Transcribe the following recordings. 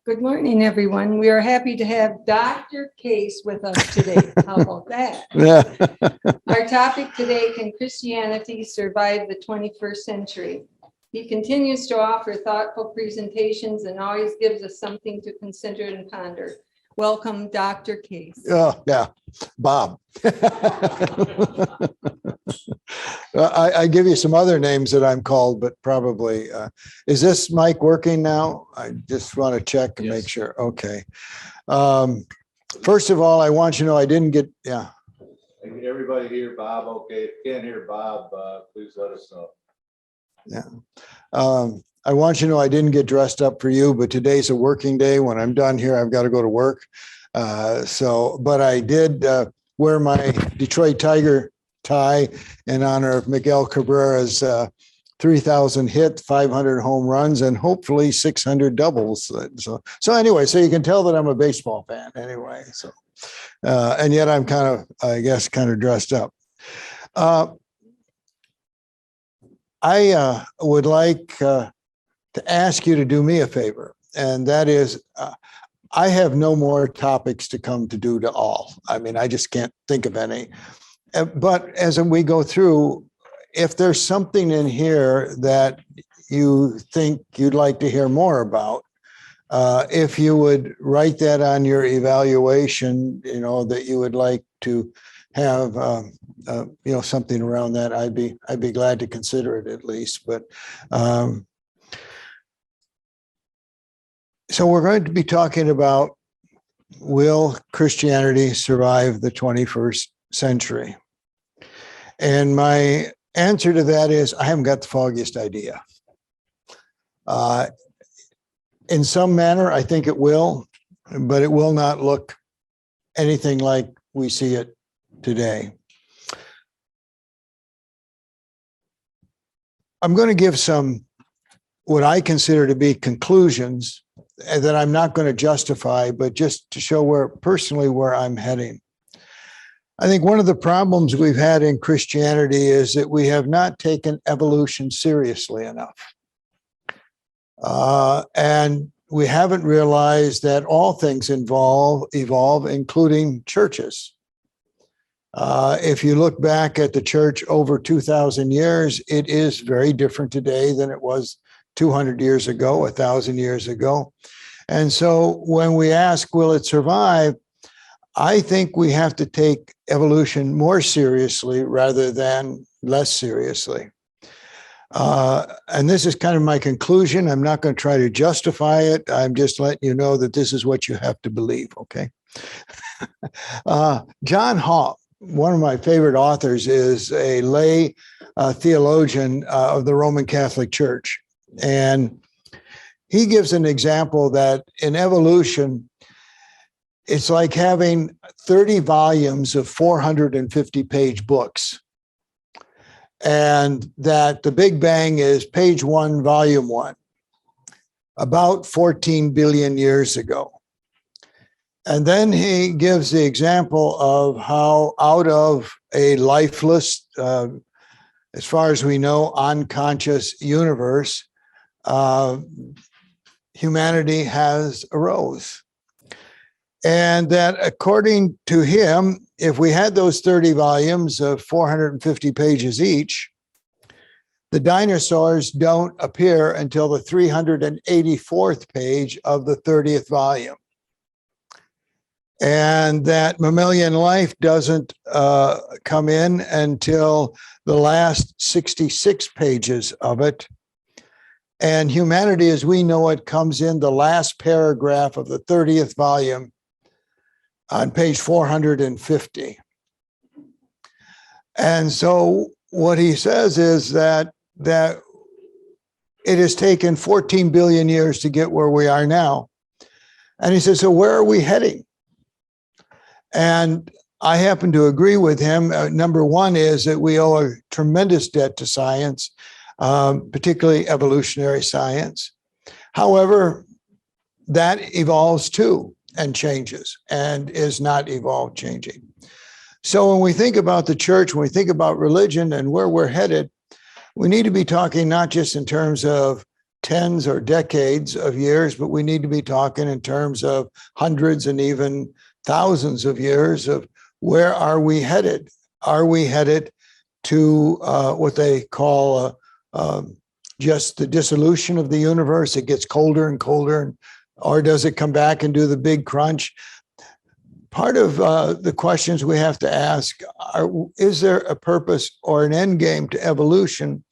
Good morning, everyone. We are happy to have Dr. Case with us today. How about that? Our topic today, can Christianity survive the 21st century? He continues to offer thoughtful presentations and always gives us something to consider and ponder. Welcome, Dr. Case. Oh, yeah, Bob. I give you some other names that I'm called, but probably, is this mic working now? I just want to check and make sure. Okay. First of all, I want you to know I didn't get, yeah. Can everybody hear Bob? Okay, if you can't hear Bob, please let us know. Yeah. I want you to know I didn't get dressed up for you, but today's a working day. When I'm done here, I've got to go to work. But I did wear my Detroit Tiger tie in honor of Miguel Cabrera's 3,000 hit, 500 home runs, and hopefully 600 doubles. So anyway, so you can tell that I'm a baseball fan anyway. So, and yet I'm kind of, I guess, kind of dressed up. I would like to ask you to do me a favor, and that is, I have no more topics to come to do to all. I mean, I just can't think of any. But as we go through, if there's something in here that you think you'd like to hear more about, if you would write that on your evaluation, that you would like to have, something around that, I'd be glad to consider it at least. But so we're going to be talking about, will Christianity survive the 21st century? And my answer to that is, I haven't got the foggiest idea. In some manner, I think it will, but it will not look anything like we see it today. I'm going to give some, what I consider to be conclusions that I'm not going to justify, but just to show where I'm heading. I think one of the problems we've had in Christianity is that we have not taken evolution seriously enough. And we haven't realized that all things evolve, including churches. If you look back at the church over 2,000 years, it is very different today than it was 200 years ago, 1,000 years ago. And so when we ask, will it survive? I think we have to take evolution more seriously rather than less seriously. And this is kind of my conclusion. I'm not going to try to justify it. I'm just letting you know that this is what you have to believe, okay? John Hall, one of my favorite authors, is a lay theologian of the Roman Catholic Church. And he gives an example that in evolution, it's like having 30 volumes of 450-page books. And that the Big Bang is page 1, volume 1, about 14 billion years ago. And then he gives the example of how out of a lifeless, as far as we know, unconscious universe, humanity has arose. And that according to him, if we had those 30 volumes of 450 pages each, the dinosaurs don't appear until the 384th page of the 30th volume. And that mammalian life doesn't come in until the last 66 pages of it. And humanity, as we know it, comes in the last paragraph of the 30th volume on page 450. And so what he says is that it has taken 14 billion years to get where we are now. And he says, so where are we heading? And I happen to agree with him. Number one is that we owe a tremendous debt to science, particularly evolutionary science. However, that evolves too and changes and is not evolved changing. So when we think about the church, when we think about religion and where we're headed, we need to be talking not just in terms of tens or decades of years, but we need to be talking in terms of hundreds and even thousands of years of where are we headed? Are we headed to what they call just the dissolution of the universe? It gets colder and colder, or does it come back and do the big crunch? Part of the questions we have to ask are, is there a purpose or an end game to evolution?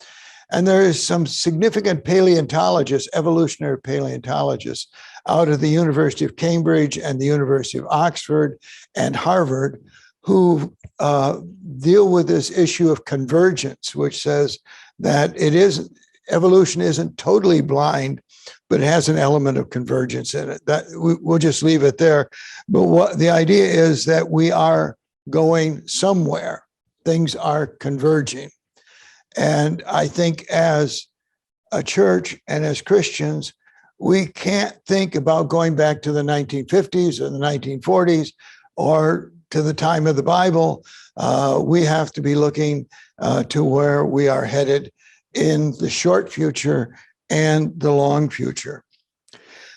And there is some significant paleontologists, evolutionary paleontologists, out of the University of Cambridge and the University of Oxford and Harvard, who deal with this issue of convergence, which says that evolution isn't totally blind, but it has an element of convergence in it. That we'll just leave it there. But what the idea is that we are going somewhere. Things are converging. And I think as a church and as Christians, we can't think about going back to the 1950s or the 1940s or to the time of the Bible. We have to be looking to where we are headed in the short future and the long future.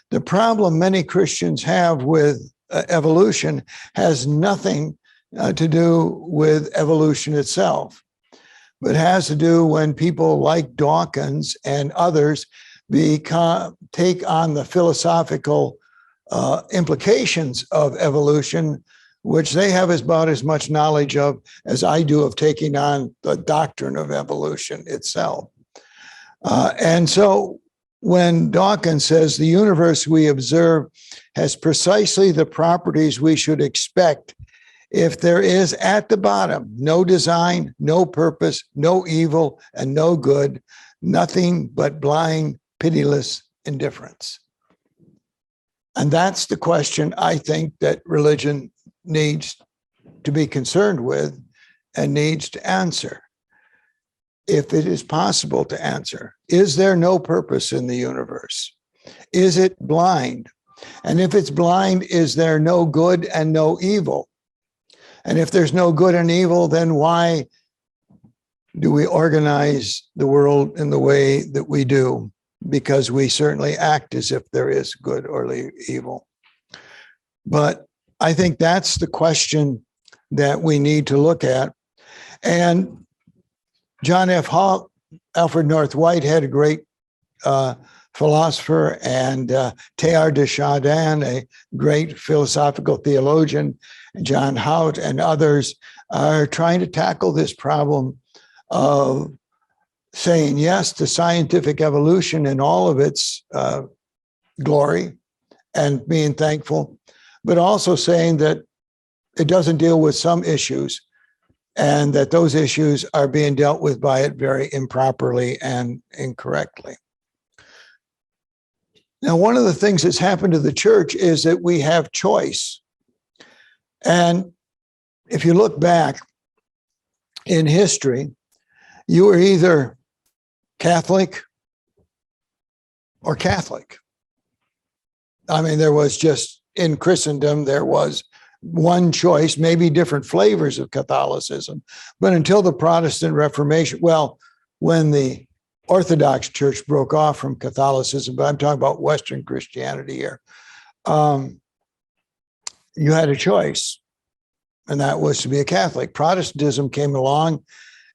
The problem many Christians have with evolution has nothing to do with evolution itself, but has to do when people like Dawkins and others take on the philosophical implications of evolution, which they have about as much knowledge of as I do of taking on the doctrine of evolution itself. And so when Dawkins says the universe we observe has precisely the properties we should expect if there is at the bottom no design, no purpose, no evil, and no good, nothing but blind, pitiless indifference. And that's the question I think that religion needs to be concerned with and needs to answer. If it is possible to answer, is there no purpose in the universe? Is it blind? And if it's blind, is there no good and no evil? And if there's no good and evil, then why do we organize the world in the way that we do? Because we certainly act as if there is good or evil. But I think that's the question that we need to look at. And John F. Alfred North Whitehead, a great philosopher, and Teilhard de Chardin, a great philosophical theologian, John Hout and others are trying to tackle this problem of saying yes to scientific evolution in all of its glory and being thankful, but also saying that it doesn't deal with some issues and that those issues are being dealt with by it very improperly and incorrectly. Now, one of the things that's happened to the church is that we have choice. And if you look back in history, you were either Catholic or Catholic. I mean, there was just, in Christendom, there was one choice, maybe different flavors of Catholicism. But until the Protestant Reformation, well, when the Orthodox Church broke off from Catholicism, but I'm talking about Western Christianity here, you had a choice, and that was to be a Catholic. Protestantism came along,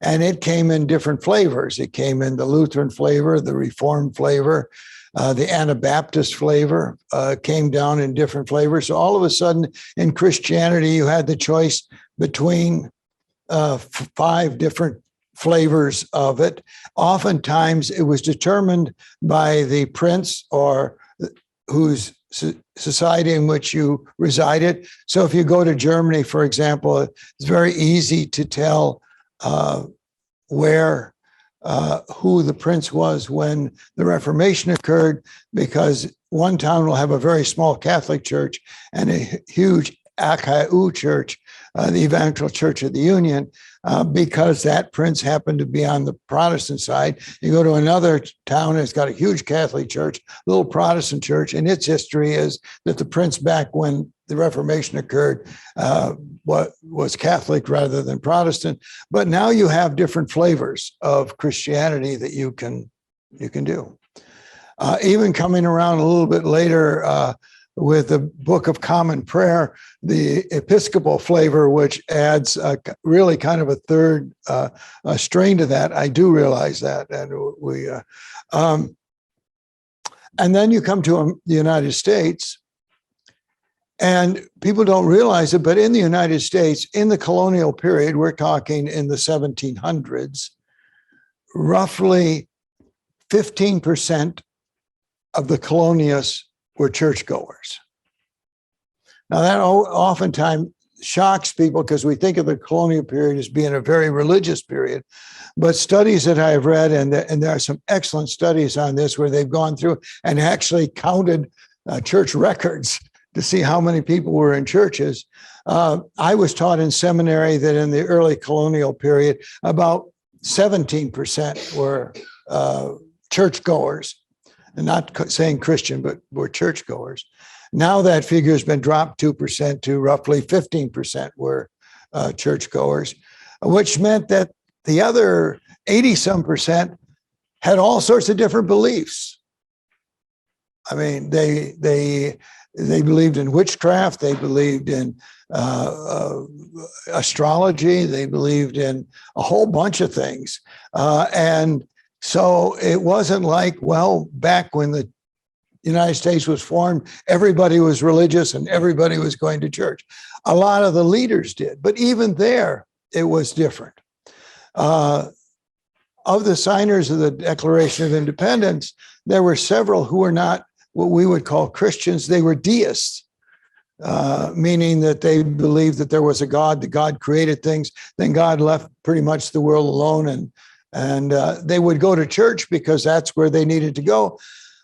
and it came in different flavors. It came in the Lutheran flavor, the Reformed flavor, the Anabaptist flavor came down in different flavors. So all of a sudden in Christianity, you had the choice between 5 different flavors of it. Oftentimes it was determined by the prince or whose society in which you resided. So if you go to Germany, for example, it's very easy to tell who the prince was when the Reformation occurred, because one town will have a very small Catholic church and a huge AKU church, the Evangelical Church of the Union, because that prince happened to be on the Protestant side. You go to another town, it's got a huge Catholic church, little Protestant church, and its history is that the prince back when the Reformation occurred was Catholic rather than Protestant. But now you have different flavors of Christianity that you can do. Even coming around a little bit later with the Book of Common Prayer, the Episcopal flavor, which adds really kind of a third strain to that. I do realize that. And then you come to the United States, and people don't realize it, but in the United States, in the colonial period, we're talking in the 1700s, roughly 15% of the colonists were churchgoers. Now, that oftentimes shocks people because we think of the colonial period as being a very religious period. But studies that I have read, and there are some excellent studies on this where they've gone through and actually counted church records to see how many people were in churches. I was taught in seminary that in the early colonial period, about 17% were churchgoers, and not saying Christian, but were churchgoers. Now that figure has been dropped 2% to roughly 15% were churchgoers, which meant that the other 80-some% had all sorts of different beliefs. I mean, they believed in witchcraft, they believed in astrology, they believed in a whole bunch of things. And so it wasn't like, well, back when the United States was formed, everybody was religious and everybody was going to church. A lot of the leaders did, but even there, it was different. Of the signers of the Declaration of Independence, there were several who were not what we would call Christians. They were deists, meaning that they believed that there was a God, that God created things, then God left pretty much the world alone, and they would go to church because that's where they needed to go.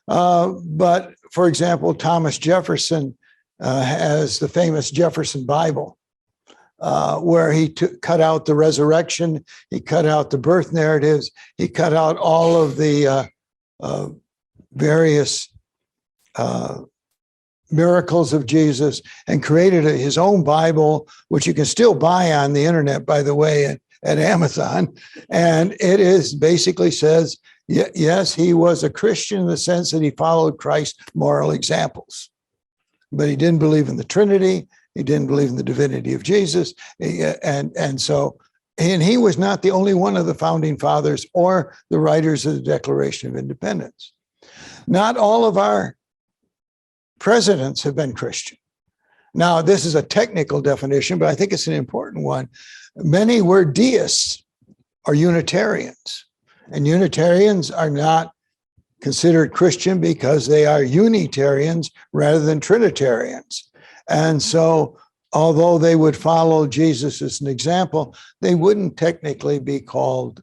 But for example, Thomas Jefferson has the famous Jefferson Bible, where he cut out the resurrection, he cut out the birth narratives, he cut out all of the various miracles of Jesus, and created his own Bible, which you can still buy on the internet, by the way, at Amazon. And it is basically says, yes, he was a Christian in the sense that he followed Christ's moral examples, but he didn't believe in the Trinity. He didn't believe in the divinity of Jesus. And he was not the only one of the founding fathers or the writers of the Declaration of Independence. Not all of our presidents have been Christian. Now, this is a technical definition, but I think it's an important one. Many were deists or Unitarians, and Unitarians are not considered Christian because they are Unitarians rather than Trinitarians. And so, although they would follow Jesus as an example, they wouldn't technically be called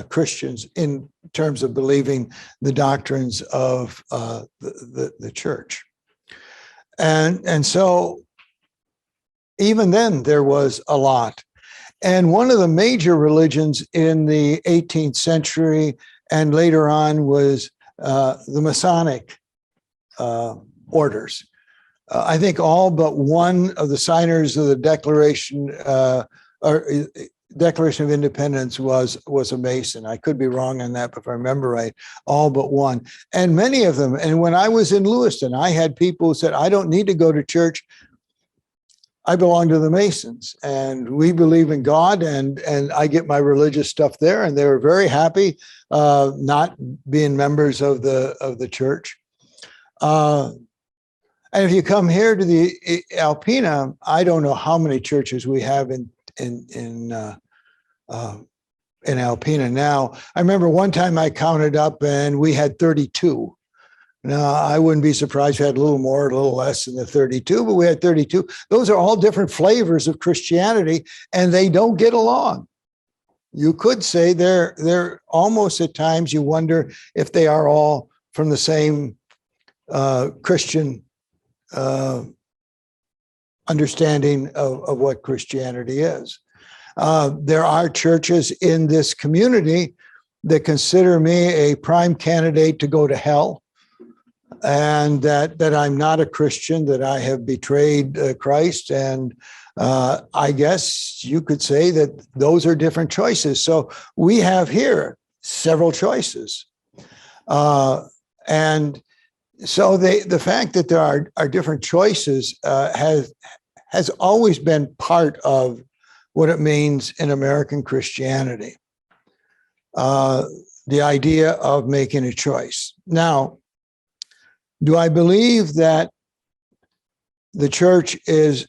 Christians in terms of believing the doctrines of the church. And so, even then, there was a lot. And one of the major religions in the 18th century and later on was the Masonic orders. I think all but one of the signers of the Declaration of Independence was a Mason. I could be wrong on that, but if I remember right, all but one. And many of them, and when I was in Lewiston, I had people who said, I don't need to go to church. I belong to the Masons, and we believe in God, and I get my religious stuff there. And they were very happy not being members of the church. And if you come here to the Alpena, I don't know how many churches we have in Alpena now. I remember one time I counted up and we had 32. Now, I wouldn't be surprised if we had a little more, a little less than the 32, but we had 32. Those are all different flavors of Christianity, and they don't get along. You could say they're almost at times you wonder if they are all from the same Christian understanding of what Christianity is. There are churches in this community that consider me a prime candidate to go to hell, and that I'm not a Christian, that I have betrayed Christ. And I guess you could say that those are different choices. So we have here several choices. And so the fact that there are different choices has always been part of what it means in American Christianity. The idea of making a choice. Now, do I believe that the church is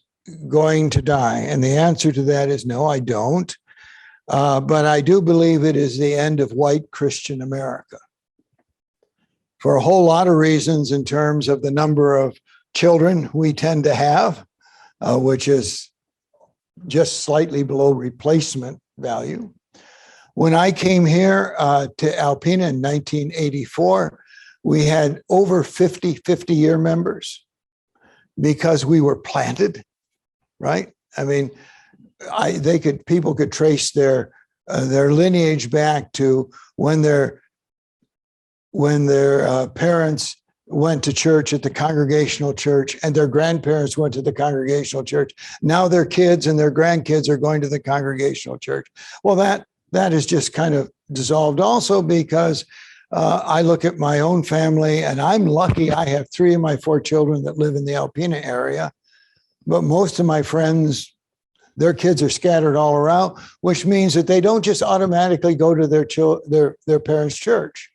going to die? And the answer to that is no, I don't. But I do believe it is the end of white Christian America for a whole lot of reasons in terms of the number of children we tend to have, which is just slightly below replacement value. When I came here to Alpena in 1984, we had over 50-year members because we were planted, right? I mean, people could trace their lineage back to when their parents went to church at the Congregational church and their grandparents went to the Congregational church. Now their kids and their grandkids are going to the Congregational church. Well, that is just kind of dissolved also because I look at my own family and I'm lucky I have 3 of my 4 children that live in the Alpena area, but most of my friends, their kids are scattered all around, which means that they don't just automatically go to their parents' church.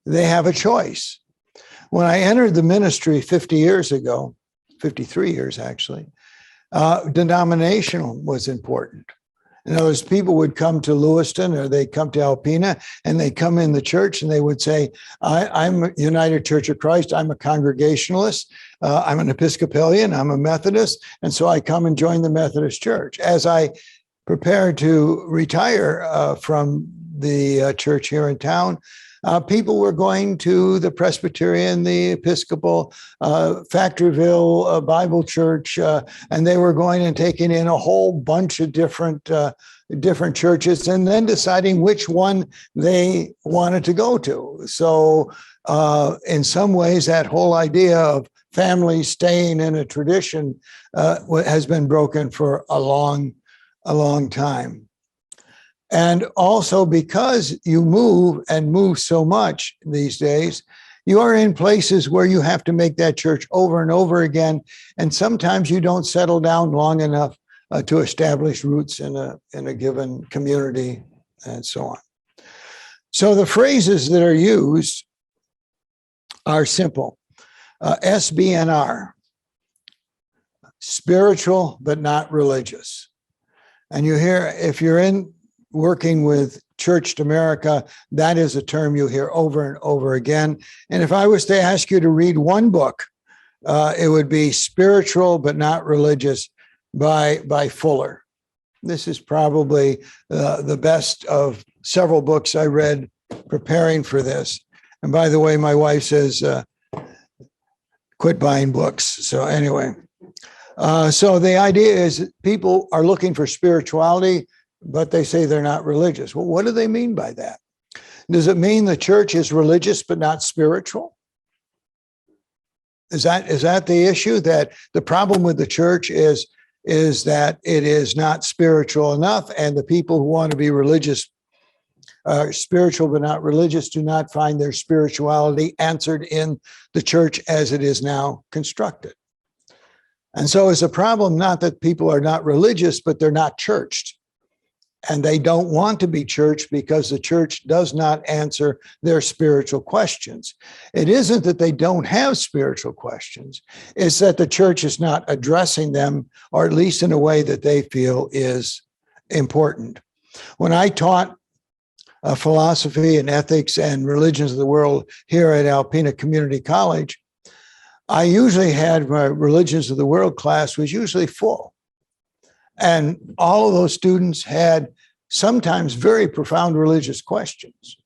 They have a choice. When I entered the ministry 50 years ago, 53 years actually, denominational was important. In other words, people would come to Lewiston or they come to Alpena and they come in the church and they would say, I'm United Church of Christ. I'm a Congregationalist. I'm an Episcopalian. I'm a Methodist. And so I come and join the Methodist Church. As I prepared to retire from the church here in town, people were going to the Presbyterian, the Episcopal, Factoryville Bible Church, and they were going and taking in a whole bunch of different churches and then deciding which one they wanted to go to. So in some ways, that whole idea of families staying in a tradition has been broken for a long time. And also because you move so much these days, you are in places where you have to make that church over and over again. And sometimes you don't settle down long enough to establish roots in a given community and so on. So the phrases that are used are simple. SBNR, spiritual but not religious. And you hear, if you're working with Church to America, that is a term you hear over and over again. And if I was to ask you to read one book, it would be Spiritual but Not Religious by Fuller. This is probably the best of several books I read preparing for this. And by the way, my wife says, quit buying books. So anyway, so the idea is people are looking for spirituality, but they say they're not religious. Well, what do they mean by that? Does it mean the church is religious but not spiritual? Is that the issue? That the problem with the church is that it is not spiritual enough, and the people who want to be religious, spiritual but not religious, do not find their spirituality answered in the church as it is now constructed. And so it's a problem not that people are not religious, but they're not churched. And they don't want to be church because the church does not answer their spiritual questions. It isn't that they don't have spiritual questions. It's that the church is not addressing them, or at least in a way that they feel is important. When I taught philosophy and ethics and religions of the world here at Alpena Community College, I usually had my religions of the world class was usually full. And all of those students had sometimes very profound religious questions.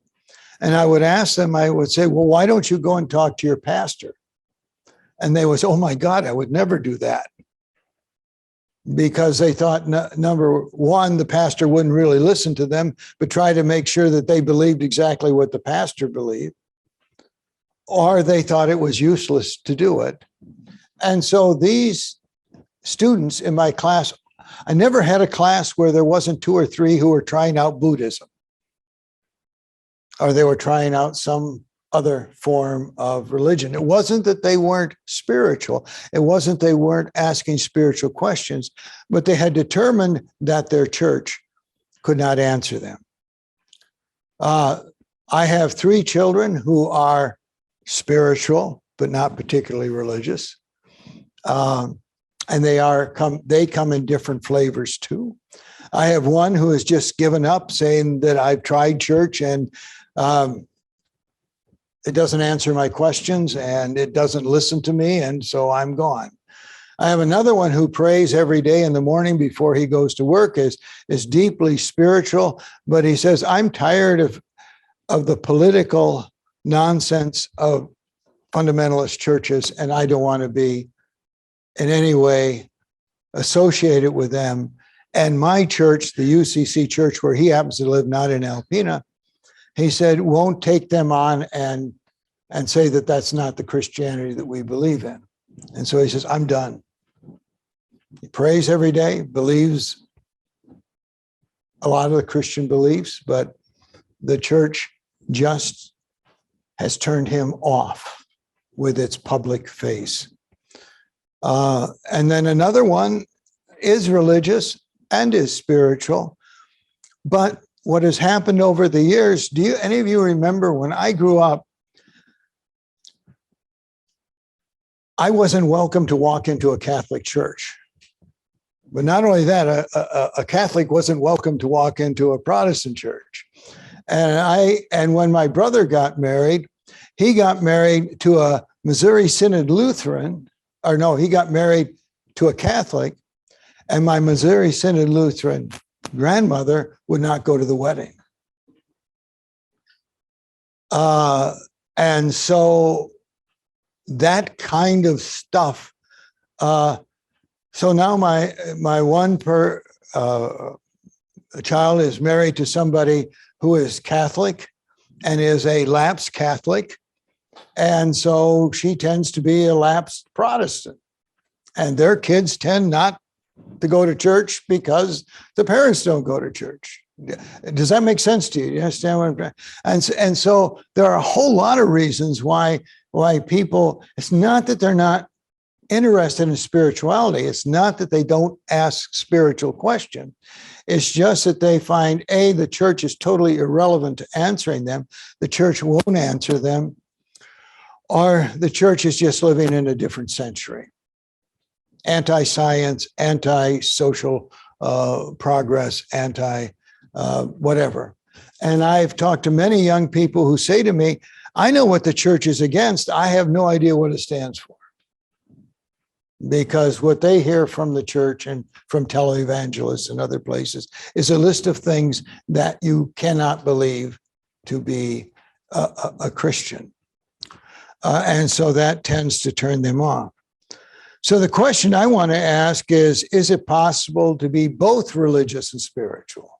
And I would ask them, I would say, well, why don't you go and talk to your pastor? And they would say, oh my God, I would never do that. Because they thought, number one, the pastor wouldn't really listen to them, but try to make sure that they believed exactly what the pastor believed. Or they thought it was useless to do it. And so these students in my class, I never had a class where there wasn't 2 or 3 who were trying out Buddhism, or they were trying out some other form of religion. It wasn't that they weren't spiritual. It wasn't they weren't asking spiritual questions, but they had determined that their church could not answer them. I have 3 children who are spiritual, but not particularly religious. And they come in different flavors too. I have one who has just given up, saying that I've tried church and it doesn't answer my questions and it doesn't listen to me, and so I'm gone. I have another one who prays every day in the morning before he goes to work, is deeply spiritual, but he says, I'm tired of the political nonsense of fundamentalist churches, and I don't want to be in any way associated with them. And my church, the UCC church where he happens to live, not in Alpena, he said, won't take them on and say that that's not the Christianity that we believe in. And so he says, I'm done. He prays every day, believes a lot of the Christian beliefs, but the church just has turned him off with its public face. And then another one is religious and is spiritual. But what has happened over the years, any of you remember when I grew up, I wasn't welcome to walk into a Catholic church. But not only that, a Catholic wasn't welcome to walk into a Protestant church. And when my brother got married, he got married to a Missouri Synod Lutheran, or no, he got married to a Catholic, and my Missouri Synod Lutheran grandmother would not go to the wedding. And so that kind of stuff. So now my one child is married to somebody who is Catholic and is a lapsed Catholic. And so she tends to be a lapsed Protestant. And their kids tend not to go to church because the parents don't go to church. Does that make sense to you? You understand what I'm saying? And so there are a whole lot of reasons why people, it's not that they're not interested in spirituality. It's not that they don't ask spiritual questions. It's just that they find, A, the church is totally irrelevant to answering them. The church won't answer them. Or the church is just living in a different century. Anti-science, anti-social progress, whatever. And I've talked to many young people who say to me, I know what the church is against. I have no idea what it stands for. Because what they hear from the church and from televangelists and other places is a list of things that you cannot believe to be a Christian. And so that tends to turn them off. So the question I want to ask is it possible to be both religious and spiritual?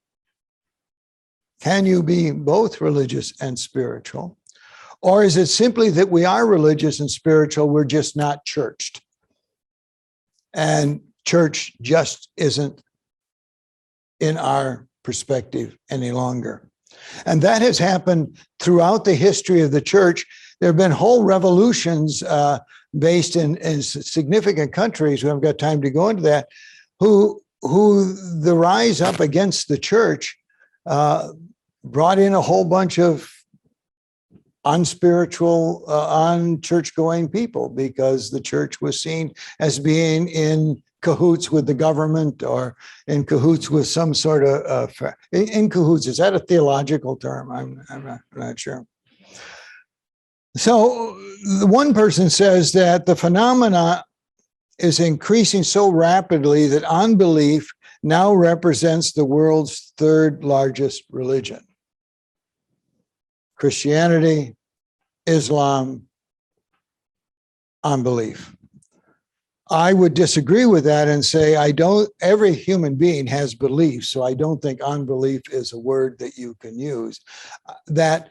Can you be both religious and spiritual? Or is it simply that we are religious and spiritual, we're just not churched? And church just isn't in our perspective any longer. And that has happened throughout the history of the church. There have been whole revolutions based in significant countries, we haven't got time to go into that, who the rise up against the church brought in a whole bunch of unspiritual, unchurch-going people, because the church was seen as being in cahoots with the government or in cahoots with some sort of, in cahoots, is that a theological term? I'm not sure. So the one person says that the phenomena is increasing so rapidly that unbelief now represents the world's third largest religion. Christianity, Islam, unbelief. I would disagree with that and say every human being has beliefs, so I don't think unbelief is a word that you can use. That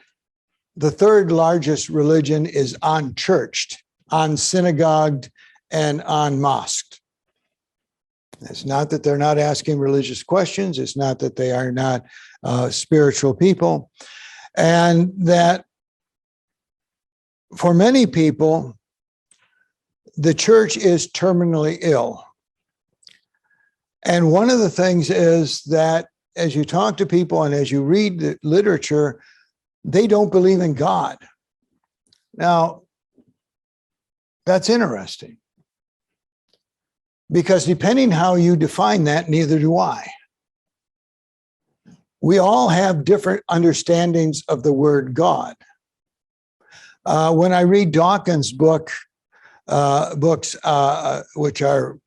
the third largest religion is unchurched, unsynagogued, and unmosqued. It's not that they're not asking religious questions. It's not that they are not spiritual people. And that for many people, the church is terminally ill. And one of the things is that as you talk to people and as you read the literature, they don't believe in God. Now, that's interesting, because depending how you define that, neither do I. We all have different understandings of the word God. When I read Dawkins' books, which are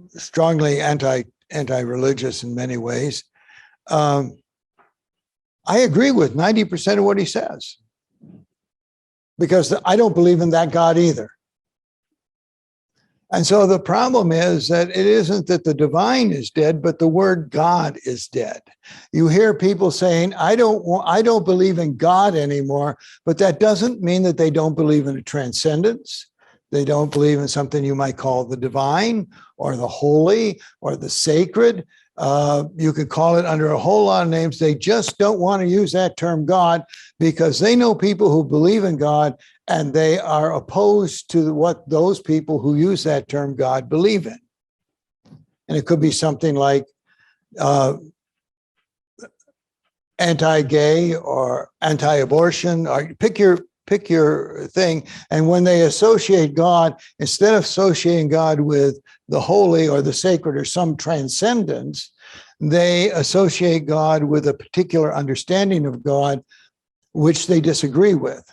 strongly anti-religious in many ways, I agree with 90% of what he says, because I don't believe in that God either. And so the problem is that it isn't that the divine is dead, but the word God is dead. You hear people saying, I don't believe in God anymore, but that doesn't mean that they don't believe in a transcendence. They don't believe in something you might call the divine or the holy or the sacred. You could call it under a whole lot of names. They just don't want to use that term God, because they know people who believe in God, and they are opposed to what those people who use that term God believe in. And it could be something like anti-gay or anti-abortion, or pick your thing. And when they associate God, instead of associating God with the holy or the sacred or some transcendence, they associate God with a particular understanding of God, which they disagree with.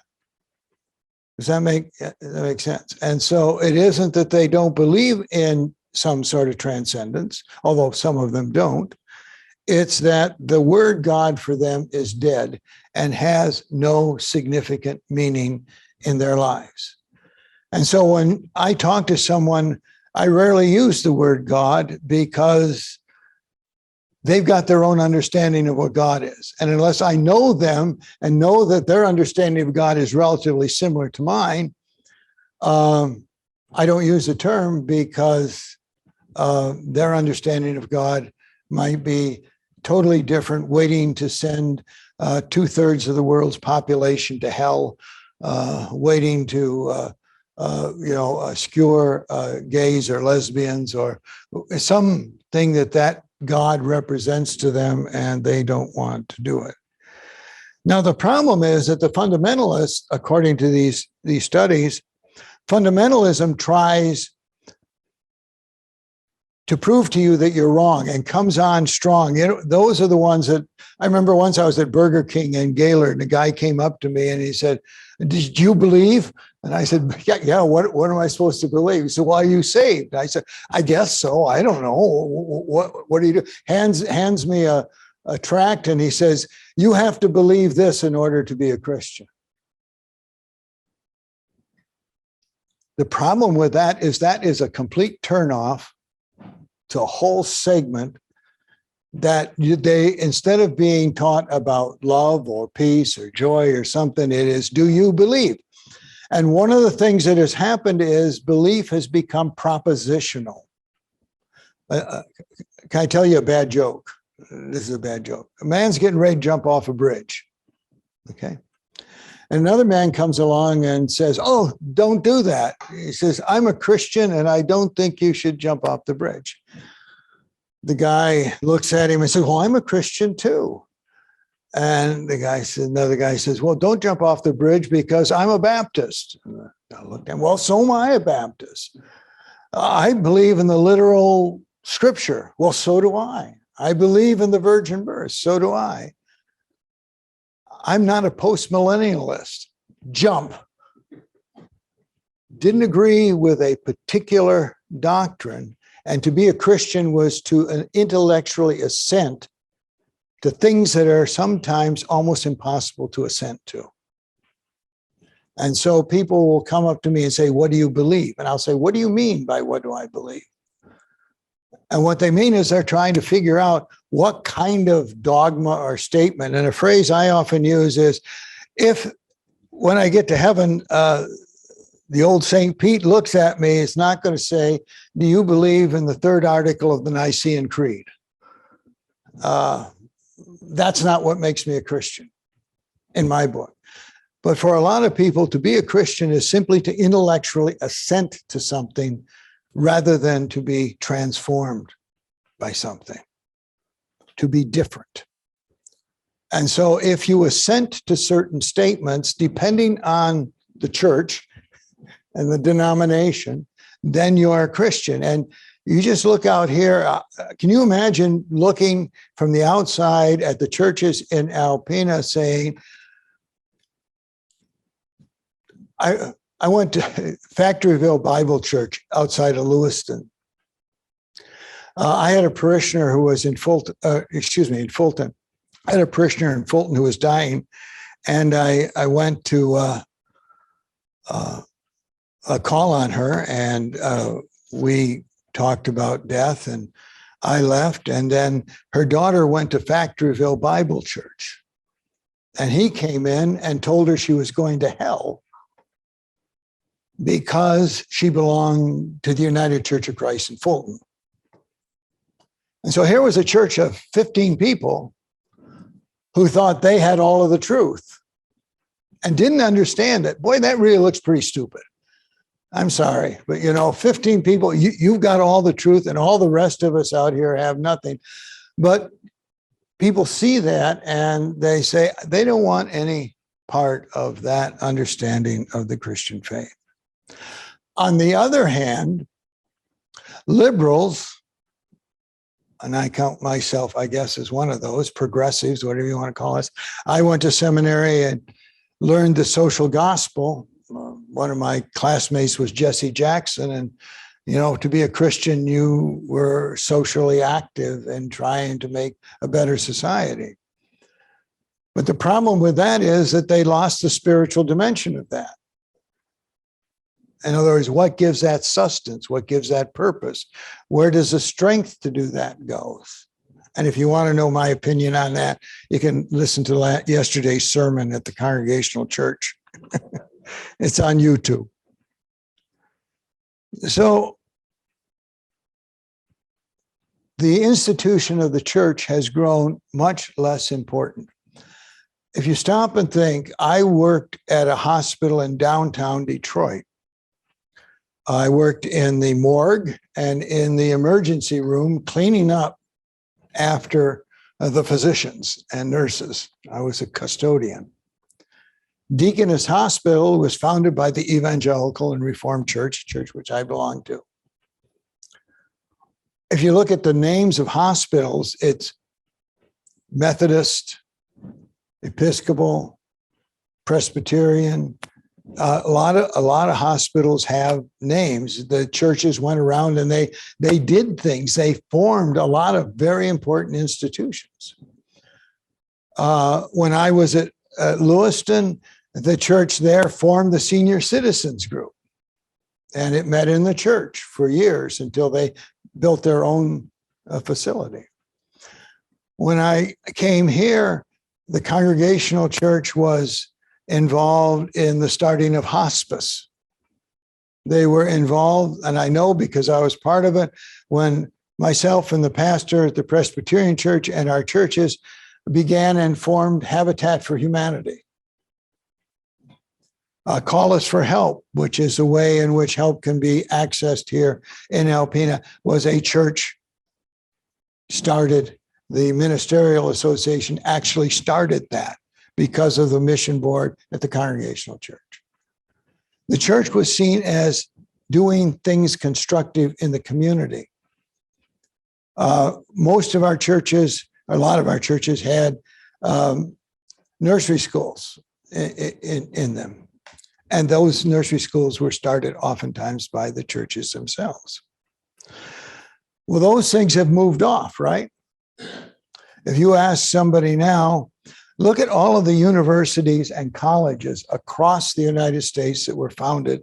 Does that make sense? And so it isn't that they don't believe in some sort of transcendence, although some of them don't. It's that the word God for them is dead and has no significant meaning in their lives. And so when I talk to someone, I rarely use the word God, because they've got their own understanding of what God is. And unless I know them and know that their understanding of God is relatively similar to mine, I don't use the term, because their understanding of God might be totally different, waiting to send 2/3 of the world's population to hell, waiting to skewer gays or lesbians, or something that God represents to them, and they don't want to do it. Now, the problem is that the fundamentalists, according to these studies, fundamentalism tries to prove to you that you're wrong and comes on strong. Those are the ones that I remember. Once I was at Burger King in Gaylord, and a guy came up to me and he said, "Did you believe?" And I said, yeah, what am I supposed to believe? He said, "Well, are you saved?" I said, "I guess so. I don't know. What do you do?" Hands me a tract, and he says, "You have to believe this in order to be a Christian." The problem with that is a complete turnoff to a whole segment that they, instead of being taught about love or peace or joy or something, it is, do you believe? And one of the things that has happened is belief has become propositional. Can I tell you a bad joke? This is a bad joke. A man's getting ready to jump off a bridge. Okay. And another man comes along and says, "Oh, don't do that." He says, "I'm a Christian and I don't think you should jump off the bridge." The guy looks at him and says, "Well, I'm a Christian too." And another guy says, "Well, don't jump off the bridge because I'm a Baptist." And I looked at him, "Well, so am I a Baptist. I believe in the literal scripture." "Well, so do I. I believe in the virgin birth." "So do I. I'm not a post-millennialist." Jump. Didn't agree with a particular doctrine. And to be a Christian was to intellectually assent to things that are sometimes almost impossible to assent to. And so people will come up to me and say, "What do you believe?" And I'll say, "What do you mean by what do I believe?" And what they mean is they're trying to figure out what kind of dogma or statement. And a phrase I often use is, when I get to heaven, the old St. Pete looks at me, it's not going to say, "Do you believe in the third article of the Nicene Creed?" That's not what makes me a Christian in my book. But for a lot of people, to be a Christian is simply to intellectually assent to something rather than to be transformed by something, to be different. And so if you assent to certain statements, depending on the church and the denomination, then you are a Christian. And you just look out here. Can you imagine looking from the outside at the churches in Alpena saying, I went to Factoryville Bible Church outside of Lewiston. I had a parishioner who was in Fulton. I had a parishioner in Fulton who was dying, and I went to call on her, and we talked about death, and I left, and then her daughter went to Factoryville Bible Church, and he came in and told her she was going to hell because she belonged to the United Church of Christ in Fulton. And so here was a church of 15 people who thought they had all of the truth and didn't understand it. Boy, that really looks pretty stupid. I'm sorry, but 15 people, you've got all the truth and all the rest of us out here have nothing. But people see that and they say they don't want any part of that understanding of the Christian faith. On the other hand, liberals, and I count myself, I guess, as one of those, progressives, whatever you want to call us. I went to seminary and learned the social gospel. One of my classmates was Jesse Jackson. And, to be a Christian, you were socially active and trying to make a better society. But the problem with that is that they lost the spiritual dimension of that. In other words, what gives that sustenance? What gives that purpose? Where does the strength to do that go? And if you want to know my opinion on that, you can listen to yesterday's sermon at the Congregational Church. It's on YouTube. So the institution of the church has grown much less important. If you stop and think, I worked at a hospital in downtown Detroit. I worked in the morgue and in the emergency room cleaning up after the physicians and nurses. I was a custodian. Deaconess Hospital was founded by the Evangelical and Reformed Church which I belong to. If you look at the names of hospitals, it's Methodist, Episcopal, Presbyterian. A lot of hospitals have names. The churches went around and they did things. They formed a lot of very important institutions. When I was at Lewiston, the church there formed the senior citizens group, and it met in the church for years until they built their own facility. When I came here, the Congregational Church was involved in the starting of hospice. They were involved, and I know because I was part of it, when myself and the pastor at the Presbyterian Church and our churches began and formed Habitat for Humanity. Call Us for Help, which is a way in which help can be accessed here in Alpena, was a church started. The Ministerial Association actually started that because of the mission board at the Congregational Church. The church was seen as doing things constructive in the community. Most of our churches, a lot of our churches had nursery schools in them. And those nursery schools were started oftentimes by the churches themselves. Well, those things have moved off, right? If you ask somebody now, look at all of the universities and colleges across the United States that were founded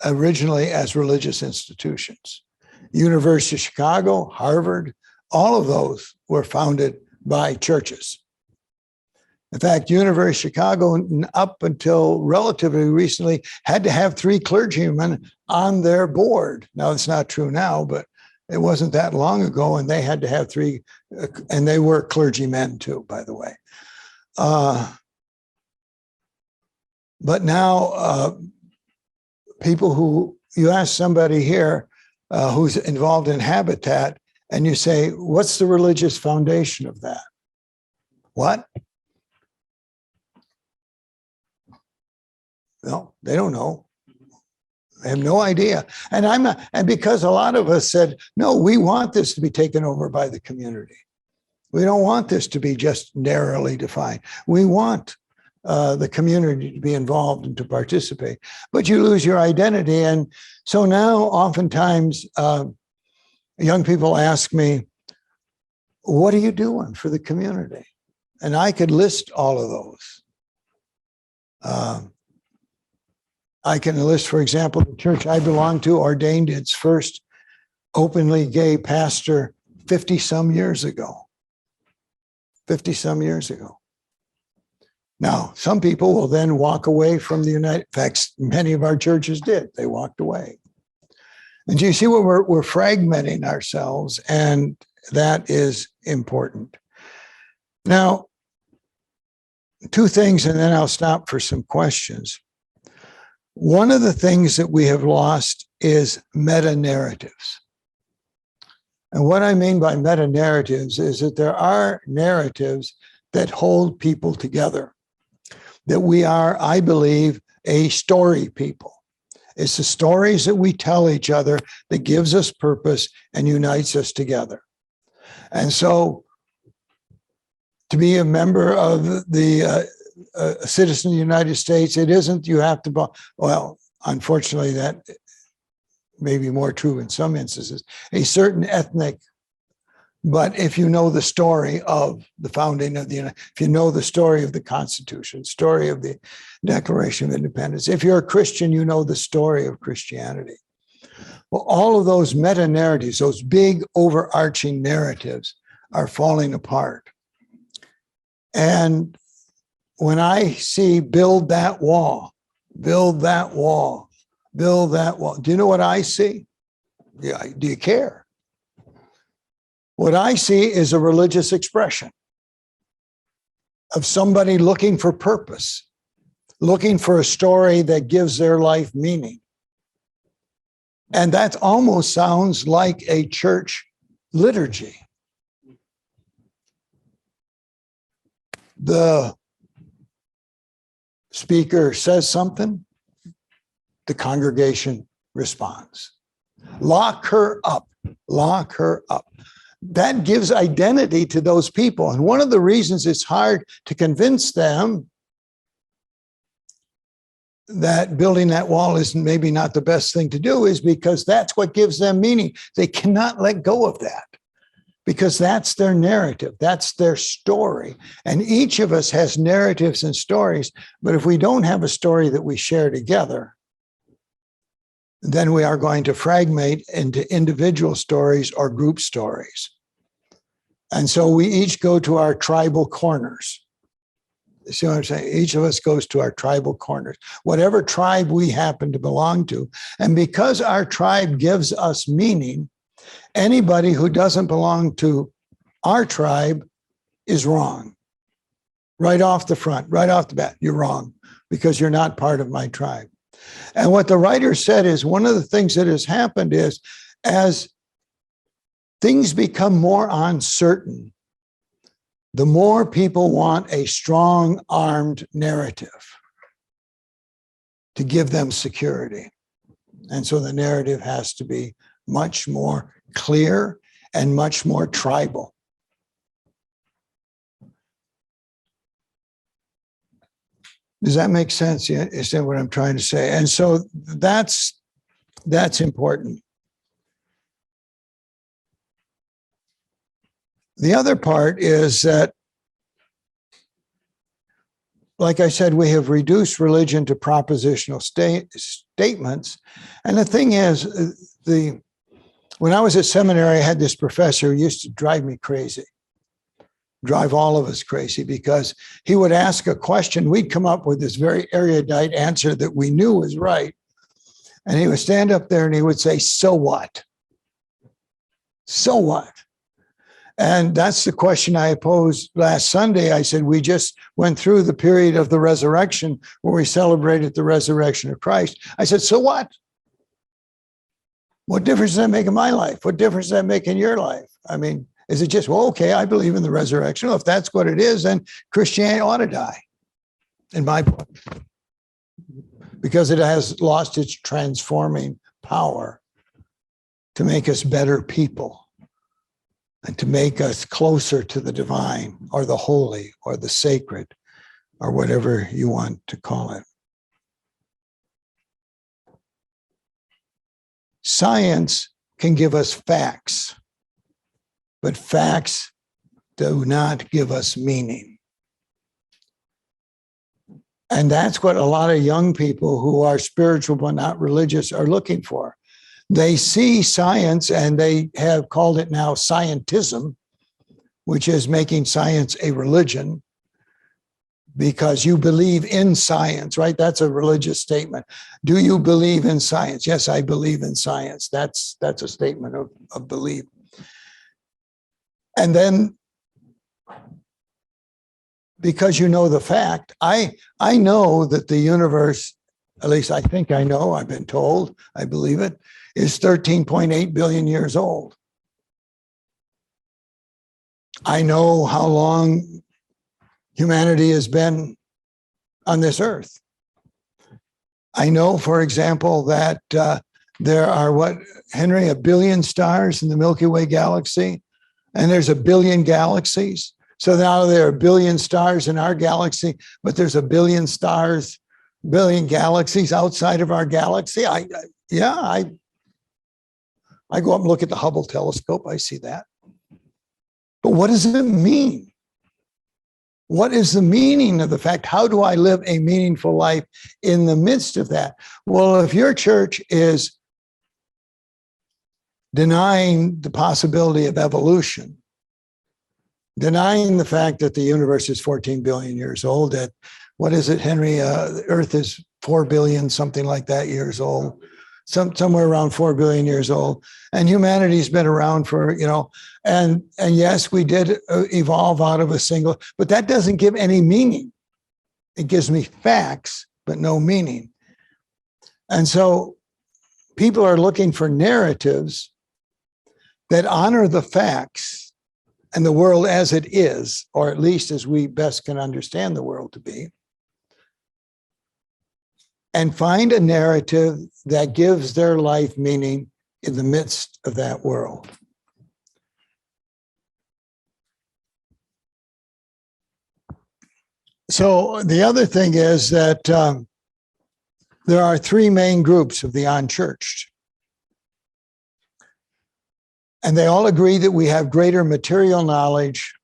originally as religious institutions. University of Chicago, Harvard, all of those were founded by churches. In fact, University of Chicago, up until relatively recently, had to have 3 clergymen on their board. Now, it's not true now, but it wasn't that long ago, and they had to have 3, and they were clergymen too, by the way. But now people who, you ask somebody here who's involved in habitat, and you say, what's the religious foundation of that? What? No, they don't know. They have no idea. And because a lot of us said, no, we want this to be taken over by the community. We don't want this to be just narrowly defined. We want the community to be involved and to participate, but you lose your identity. And so now oftentimes young people ask me, what are you doing for the community? And I could list all of those. I can list, for example, the church I belong to ordained its first openly gay pastor 50 some years ago. 50 some years ago. Now, some people will then walk away from the United, in fact, many of our churches did. They walked away. And you see where we're fragmenting ourselves, and that is important. Now, two things, and then I'll stop for some questions. One of the things that we have lost is meta-narratives. And what I mean by meta-narratives is that there are narratives that hold people together, that we are, I believe, a story people. It's the stories that we tell each other that gives us purpose and unites us together. And so to be a member of the a citizen of the United States, it isn't you have to, well, unfortunately, that may be more true in some instances, a certain ethnic. But if you know the story of the founding of the United, if you know the story of the Constitution, story of the Declaration of Independence, if you're a Christian, you know the story of Christianity. Well, all of those meta-narratives, those big overarching narratives are falling apart. And when I see build that wall, build that wall, build that wall, do you know what I see? Yeah, do you care? What I see is a religious expression of somebody looking for purpose, looking for a story that gives their life meaning. And that almost sounds like a church liturgy. The speaker says something, the congregation responds. Lock her up, lock her up. That gives identity to those people. And one of the reasons it's hard to convince them that building that wall is maybe not the best thing to do is because that's what gives them meaning. They cannot let go of that because that's their narrative. That's their story. And each of us has narratives and stories. But if we don't have a story that we share together, then we are going to fragment into individual stories or group stories. And so we each go to our tribal corners. You see what I'm saying? Each of us goes to our tribal corners, whatever tribe we happen to belong to. And because our tribe gives us meaning, anybody who doesn't belong to our tribe is wrong. Right off the front, right off the bat, you're wrong because you're not part of my tribe. And what the writer said is one of the things that has happened is as things become more uncertain, the more people want a strong armed narrative to give them security. And so the narrative has to be much more clear and much more tribal. Does that make sense? Yeah, is that what I'm trying to say? And so that's important. The other part is that, like I said, we have reduced religion to propositional statements. And the thing is, when I was at seminary, I had this professor who used to drive me crazy, drive all of us crazy, because he would ask a question. We'd come up with this very erudite answer that we knew was right. And he would stand up there and he would say, so what? So what? And that's the question I posed last Sunday. I said, we just went through the period of the resurrection where we celebrated the resurrection of Christ. I said, so what? What difference does that make in my life? What difference does that make in your life? I mean, is it just, well, okay, I believe in the resurrection. Well, if that's what it is, then Christianity ought to die, in my book, because it has lost its transforming power to make us better people and to make us closer to the divine or the holy or the sacred or whatever you want to call it. Science can give us facts, but facts do not give us meaning. And that's what a lot of young people who are spiritual but not religious are looking for. They see science, and they have called it now scientism, which is making science a religion because you believe in science, right? That's a religious statement. Do you believe in science? Yes, I believe in science. That's a statement of belief. And then, because you know the fact, I know that the universe, at least I think I know, I've been told, I believe it, is 13.8 billion years old. I know how long humanity has been on this earth. I know, for example, that there are, what, Henry, 1 billion stars in the Milky Way galaxy, and there's 1 billion galaxies. So now there are 1 billion stars in our galaxy, but there's 1 billion stars, 1 billion galaxies outside of our galaxy. I go up and look at the Hubble telescope. I see that. But what does it mean? What is the meaning of the fact? How do I live a meaningful life in the midst of that? Well, if your church is denying the possibility of evolution, denying the fact that the universe is 14 billion years old, that, what is it, Henry? The Earth is 4 billion, something like that, years old. Somewhere around 4 billion years old. And humanity's been around for, and yes, we did evolve out of a single, but that doesn't give any meaning. It gives me facts, but no meaning. And so people are looking for narratives that honor the facts and the world as it is, or at least as we best can understand the world to be, and find a narrative that gives their life meaning in the midst of that world. So the other thing is that there are 3 main groups of the unchurched. And they all agree that we have greater material knowledge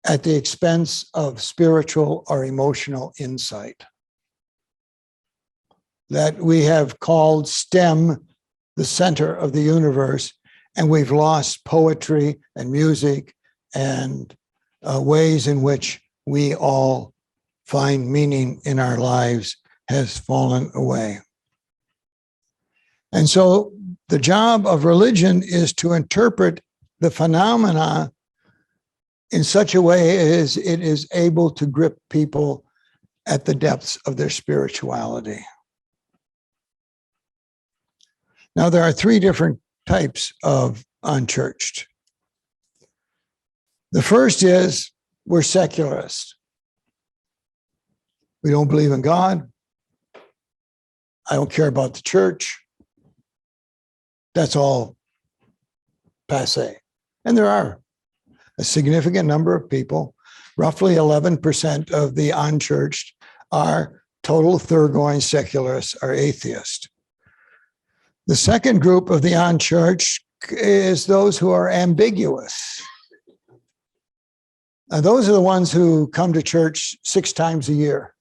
at the expense of spiritual or emotional insight. That we have called STEM the center of the universe, and we've lost poetry and music and ways in which we all find meaning in our lives has fallen away. And so the job of religion is to interpret the phenomena in such a way as it is able to grip people at the depths of their spirituality. Now, there are 3 different types of unchurched. The first is we're secularists. We don't believe in God. I don't care about the church. That's all passé. And there are a significant number of people, roughly 11% of the unchurched are total thoroughgoing secularists or atheists. The second group of the unchurched is those who are ambiguous. And those are the ones who come to church 6 times a year,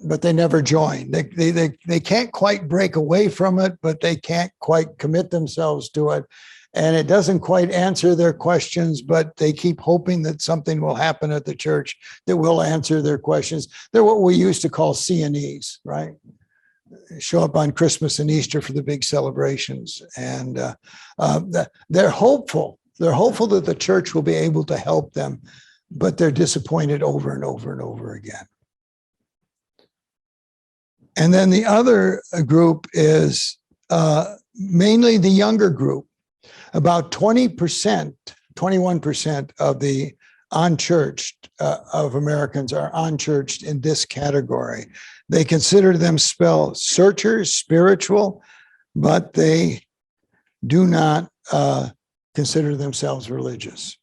but they never join. They can't quite break away from it, but they can't quite commit themselves to it. And it doesn't quite answer their questions, but they keep hoping that something will happen at the church that will answer their questions. They're what we used to call C&Es, right? Show up on Christmas and Easter for the big celebrations. And they're hopeful They're hopeful that the church will be able to help them, but they're disappointed over and over and over again. And then the other group is mainly the younger group. About 20%, 21% of the unchurched of Americans are unchurched in this category. They consider themselves searchers, spiritual, but they do not consider themselves religious.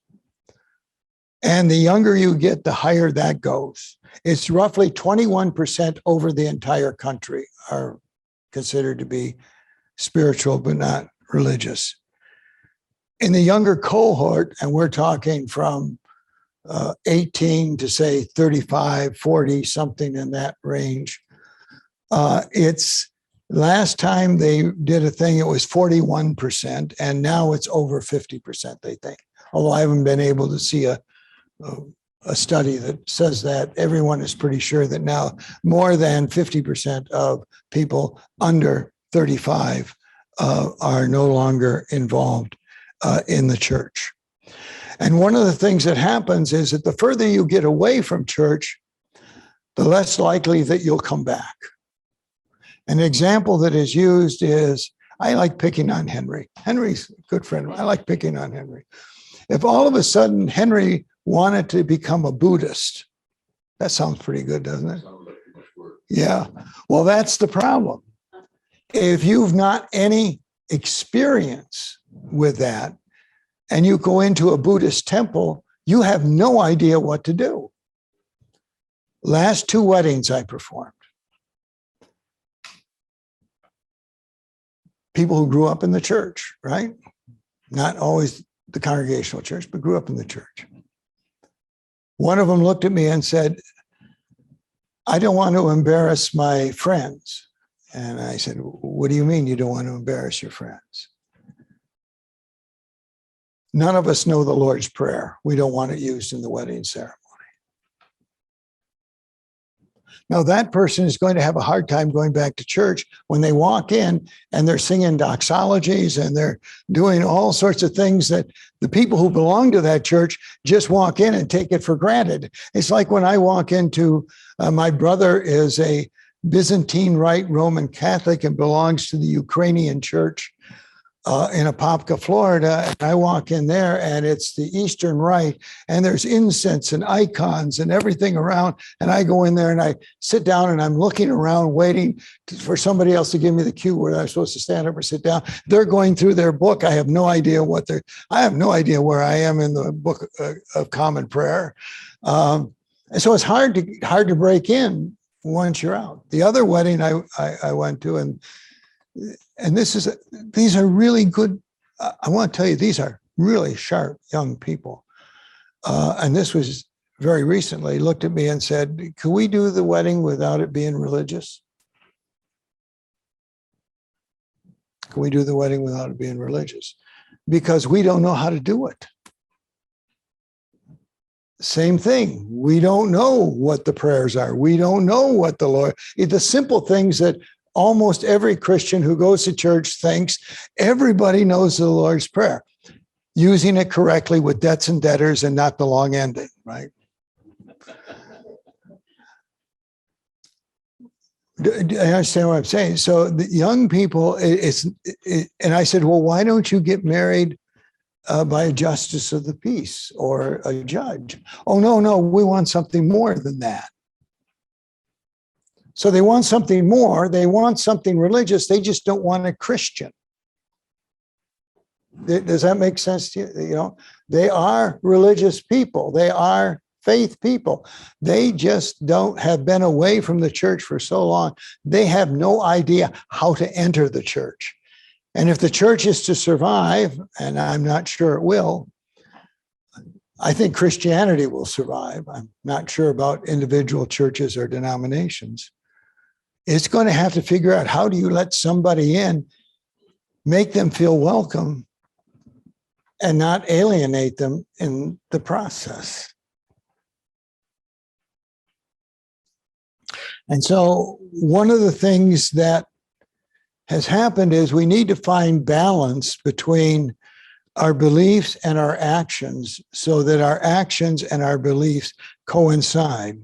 And the younger you get, the higher that goes. It's roughly 21% over the entire country are considered to be spiritual, but not religious. In the younger cohort, and we're talking from 18 to say 35, 40, something in that range, it's last time they did a thing, it was 41%, and now it's over 50%, they think. Although I haven't been able to see a study that says that. Everyone is pretty sure that now more than 50% of people under 35 are no longer involved in the church. And one of the things that happens is that the further you get away from church, the less likely that you'll come back. An example that is used is, I like picking on Henry. Henry's a good friend. I like picking on Henry. If all of a sudden Henry wanted to become a Buddhist, that sounds pretty good, doesn't it? Sounds like too much work. Yeah. Well, that's the problem. If you've not any experience with that, and you go into a Buddhist temple, you have no idea what to do. Last 2 weddings I performed. People who grew up in the church, right? Not always the Congregational church, but grew up in the church. One of them looked at me and said, I don't want to embarrass my friends. And I said, what do you mean you don't want to embarrass your friends? None of us know the Lord's Prayer. We don't want it used in the wedding ceremony. Now, that person is going to have a hard time going back to church when they walk in and they're singing doxologies and they're doing all sorts of things that the people who belong to that church just walk in and take it for granted. It's like when I walk into, my brother is a Byzantine Rite Roman Catholic and belongs to the Ukrainian church in Apopka, Florida. And I walk in there and it's the Eastern Rite and there's incense and icons and everything around. And I go in there and I sit down and I'm looking around waiting for somebody else to give me the cue where I'm supposed to stand up or sit down. They're going through their book. I have no idea I have no idea where I am in the book of Common Prayer. And so it's hard to break in once you're out. The other wedding I went to, and these are really good. I want to tell you, these are really sharp young people. And this was very recently, looked at me and said, can we do the wedding without it being religious? Can we do the wedding without it being religious? Because we don't know how to do it. Same thing. We don't know what the prayers are. We don't know what the Lord, the simple things that almost every Christian who goes to church thinks everybody knows the Lord's Prayer, using it correctly with debts and debtors and not the long ending, right? Do you understand what I'm saying? So the young people, and I said, well, why don't you get married by a justice of the peace or a judge? Oh, no, we want something more than that. So they want something more. They want something religious. They just don't want a Christian. Does that make sense to you? You know, they are religious people. They are faith people. They just have been away from the church for so long. They have no idea how to enter the church. And if the church is to survive, and I'm not sure it will, I think Christianity will survive. I'm not sure about individual churches or denominations. It's going to have to figure out, how do you let somebody in, make them feel welcome, and not alienate them in the process. And so one of the things that has happened is we need to find balance between our beliefs and our actions so that our actions and our beliefs coincide.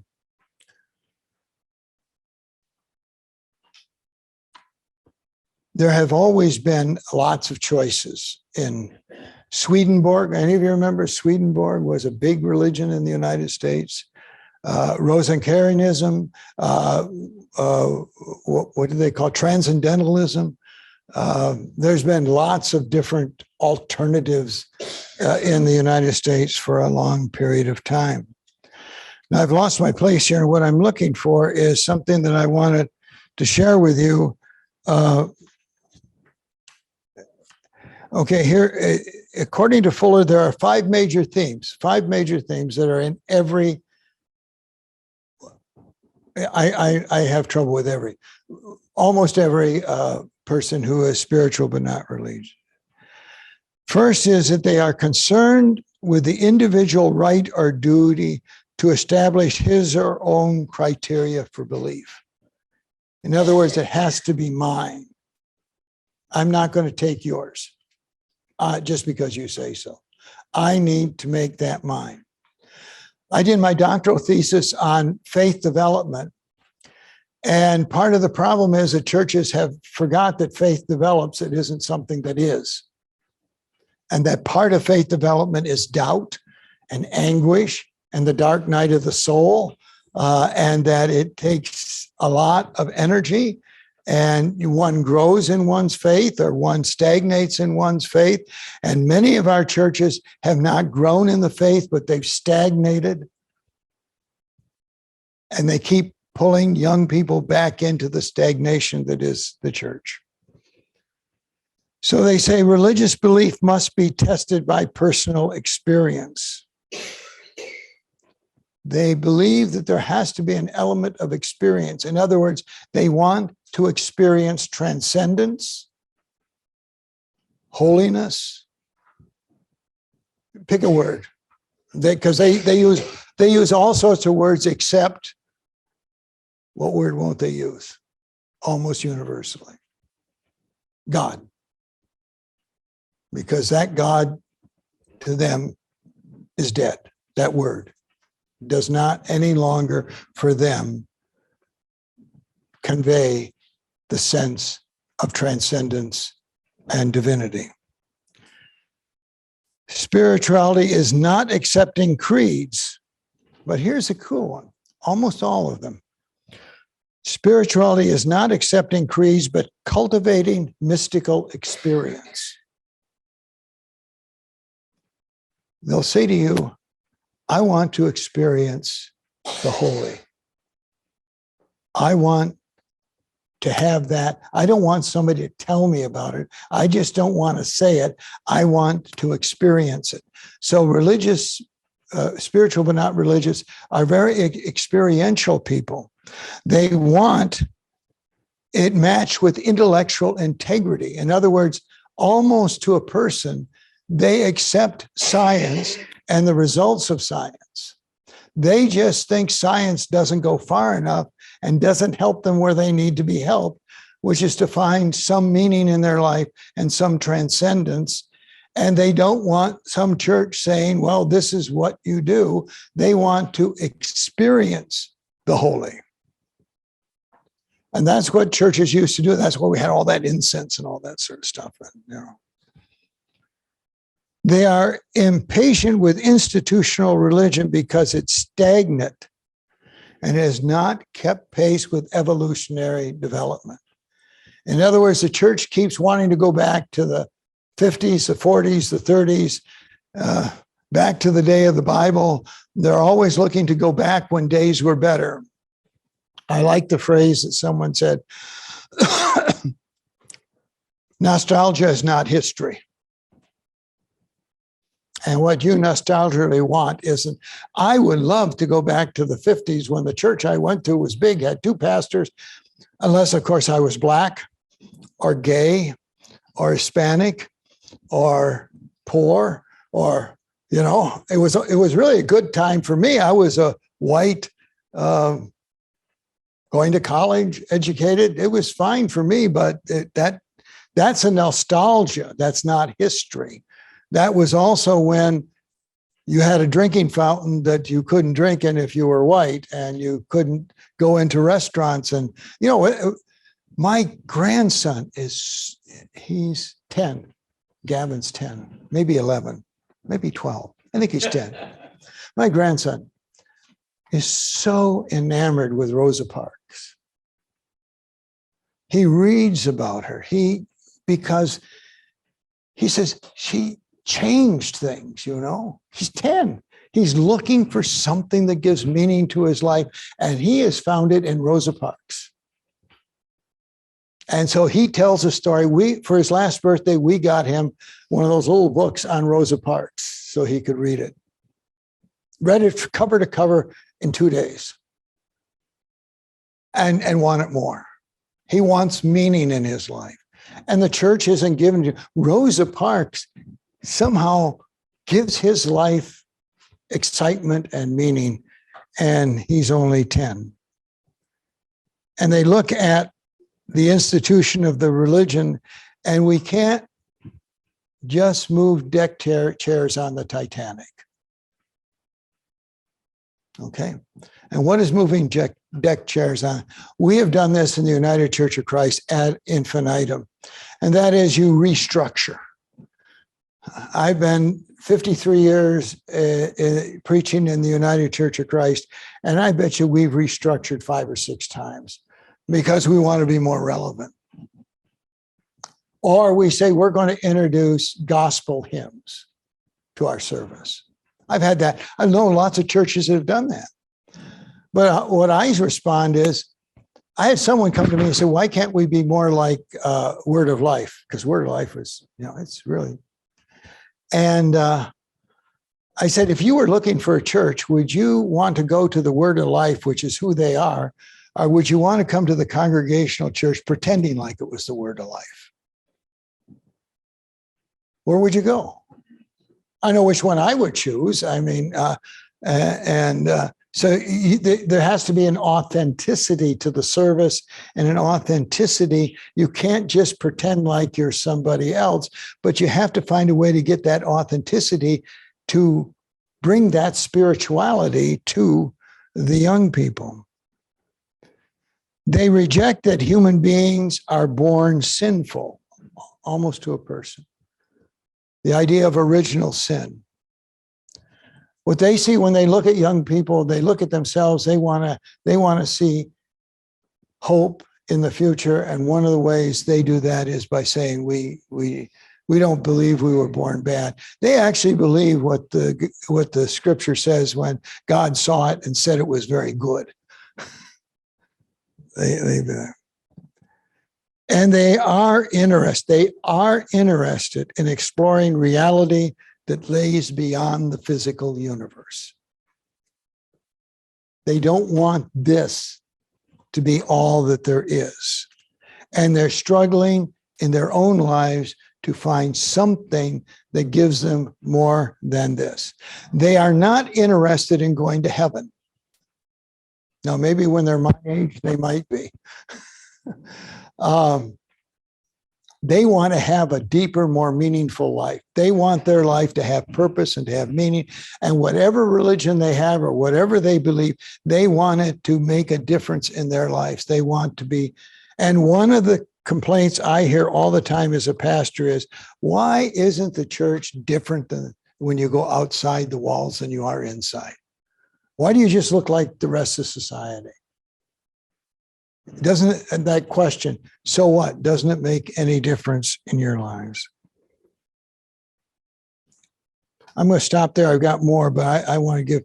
There have always been lots of choices in Swedenborg. Any of you remember Swedenborg was a big religion in the United States? Rosencarianism, what do they call transcendentalism? There's been lots of different alternatives in the United States for a long period of time. Now, I've lost my place here, and what I'm looking for is something that I wanted to share with you. Okay, here, according to Fuller, there are five major themes that are in every, I have trouble with almost every person who is spiritual but not religious. First is that they are concerned with the individual right or duty to establish his or own criteria for belief. In other words, it has to be mine. I'm not going to take yours just because you say so. I need to make that mine. I did my doctoral thesis on faith development. And part of the problem is that churches have forgot that faith develops. It isn't something that is. And that part of faith development is doubt and anguish and the dark night of the soul, and that it takes a lot of energy, and one grows in one's faith or one stagnates in one's faith. And many of our churches have not grown in the faith, but they've stagnated. And they keep pulling young people back into the stagnation that is the church. So they say religious belief must be tested by personal experience. They believe that there has to be an element of experience. In other words, they want to experience transcendence, holiness. Pick a word, because they use all sorts of words except, what word won't they use? Almost universally. God. Because that God to them is dead. That word does not any longer for them convey the sense of transcendence and divinity. Spirituality is not accepting creeds, but here's a cool one. Almost all of them. Spirituality is not accepting creeds, but cultivating mystical experience. They'll say to you, I want to experience the holy. I want to have that. I don't want somebody to tell me about it. I just don't want to say it. I want to experience it. So religious, spiritual but not religious, are very experiential people. They want it matched with intellectual integrity. In other words, almost to a person, they accept science and the results of science. They just think science doesn't go far enough and doesn't help them where they need to be helped, which is to find some meaning in their life and some transcendence. And they don't want some church saying, well, this is what you do. They want to experience the holy. And that's what churches used to do. That's why we had all that incense and all that sort of stuff. They are impatient with institutional religion because it's stagnant and has not kept pace with evolutionary development. In other words, the church keeps wanting to go back to the 50s, the 40s, the 30s, back to the day of the Bible. They're always looking to go back when days were better. I like the phrase that someone said, nostalgia is not history. And what you nostalgically want isn't, I would love to go back to the 50s when the church I went to was big, had two pastors, unless, of course, I was Black or gay or Hispanic or poor or, it was really a good time for me. I was a white, going to college, educated. It was fine for me, but that's a nostalgia. That's not history. That was also when you had a drinking fountain that you couldn't drink in if you were white, and you couldn't go into restaurants. And, you know, my grandson he's 10. Gavin's 10, maybe 11, maybe 12. I think he's 10. My grandson is so enamored with Rosa Parks. He reads about her. Because he says she changed things, you know. He's 10. He's looking for something that gives meaning to his life, and he has found it in Rosa Parks. And so he tells a story. For his last birthday, we got him one of those little books on Rosa Parks so he could read it. Read it cover to cover in 2 days, and wanted more. He wants meaning in his life. And the church isn't given to Rosa Parks somehow gives his life excitement and meaning, and he's only 10. And they look at the institution of the religion, and we can't just move deck chairs on the Titanic. Okay. And what is moving deck chairs on? We have done this in the United Church of Christ ad infinitum, and that is you restructure. I've been 53 years preaching in the United Church of Christ, and I bet you we've restructured 5 or 6 times because we want to be more relevant. Or we say we're going to introduce gospel hymns to our service. I've had that. I know lots of churches that have done that. But what I respond is, I had someone come to me and say, why can't we be more like Word of Life? Because Word of Life was, you know, it's really. And I said, if you were looking for a church, would you want to go to the Word of Life, which is who they are, or would you want to come to the Congregational church pretending like it was the Word of Life? Where would you go? I know which one I would choose. I mean, so there has to be an authenticity to the service, and an authenticity. You can't just pretend like you're somebody else, but you have to find a way to get that authenticity to bring that spirituality to the young people. They reject that human beings are born sinful, almost to a person. The idea of original sin. What they see when they look at young people, they look at themselves, they want to see hope in the future. And one of the ways they do that is by saying, we don't believe we were born bad. They actually believe what the scripture says when God saw it and said it was very good. And they are interested in exploring reality that lays beyond the physical universe. They don't want this to be all that there is. And they're struggling in their own lives to find something that gives them more than this. They are not interested in going to heaven. Now, maybe when they're my age, they might be. They want to have a deeper, more meaningful life. They want their life to have purpose and to have meaning. And whatever religion they have or whatever they believe, they want it to make a difference in their lives. They want to be. And one of the complaints I hear all the time as a pastor is, why isn't the church different than when you go outside the walls than you are inside? Why do you just look like the rest of society? Doesn't that question, so what? Doesn't it make any difference in your lives? I'm going to stop there. I've got more, but I want to give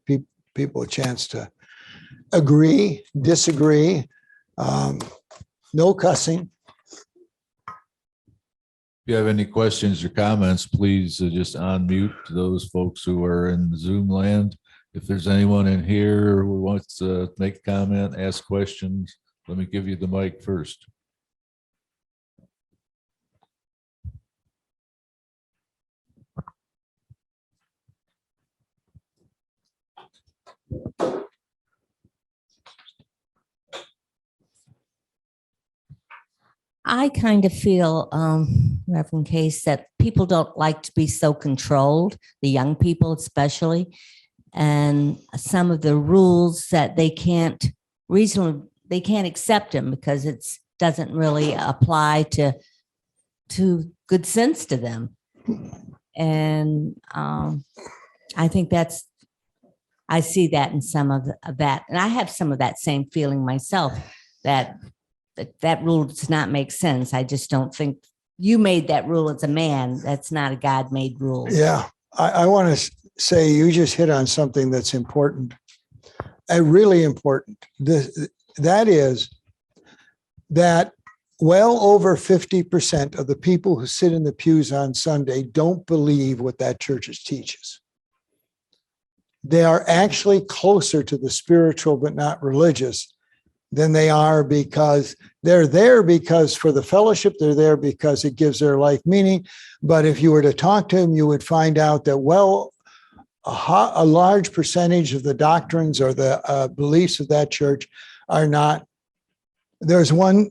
people a chance to agree, disagree, no cussing. If you have any questions or comments, please just unmute those folks who are in Zoom land. If there's anyone in here who wants to make a comment, ask questions, let me give you the mic first. I kind of feel, Reverend Case, that people don't like to be so controlled, the young people especially, and some of the rules that they can't accept them because it doesn't really apply to good sense to them. And I think I see that in some of that, and I have some of that same feeling myself, that rule does not make sense. I just don't think you made that rule as a man. That's not a God-made rule. Yeah, I want to say you just hit on something that's important, really important. That is that well over 50% of the people who sit in the pews on Sunday don't believe what that church teaches. They are actually closer to the spiritual but not religious than they are, because they're there because for the fellowship, they're there because it gives their life meaning. But if you were to talk to them, you would find out that, well, a large percentage of the doctrines or the beliefs of that church are not. There's one,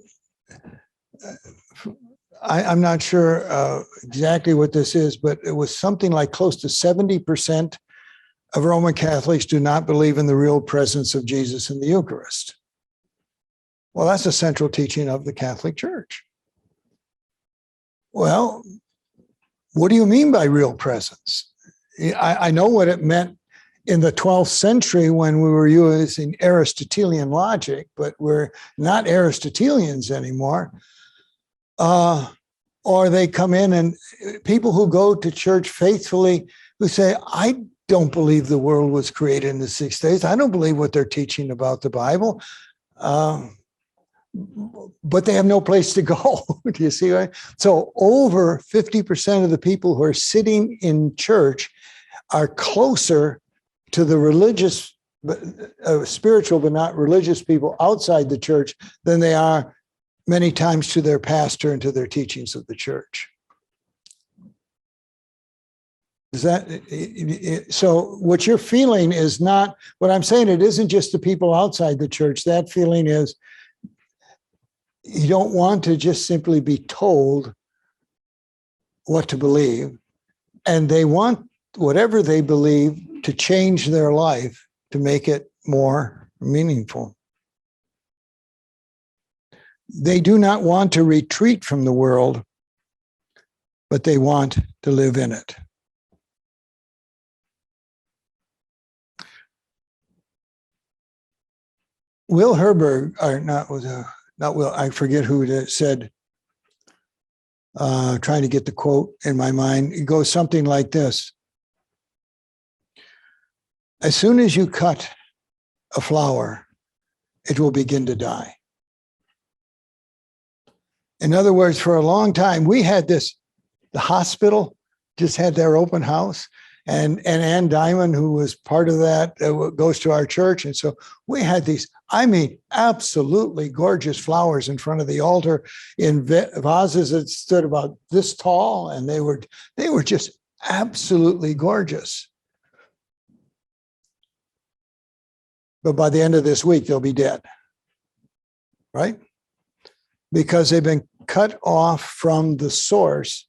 I'm not sure exactly what this is, but it was something like close to 70% of Roman Catholics do not believe in the real presence of Jesus in the Eucharist. Well, that's a central teaching of the Catholic Church. Well, what do you mean by real presence? I know what it meant in the 12th century when we were using Aristotelian logic, but we're not Aristotelians anymore. Or they come in, and people who go to church faithfully who say, I don't believe the world was created in the 6 days. I don't believe what they're teaching about the Bible. But they have no place to go. Do you see? Right? So over 50% of the people who are sitting in church are closer to the religious, spiritual, but not religious people outside the church than they are many times to their pastor and to their teachings of the church. Is that so? What you're feeling is not what I'm saying. It isn't just the people outside the church. That feeling is you don't want to just simply be told what to believe, and they want whatever they believe to change their life to make it more meaningful. They do not want to retreat from the world, but they want to live in it. Will Herberg, or not Will, I forget who it said, trying to get the quote in my mind. It goes something like this. As soon as you cut a flower, it will begin to die. In other words, for a long time, we had this, the hospital just had their open house, and Ann Diamond, who was part of that, goes to our church. And so we had these, I mean, absolutely gorgeous flowers in front of the altar in vases that stood about this tall, and they were just absolutely gorgeous. But by the end of this week, they'll be dead, right? Because they've been cut off from the source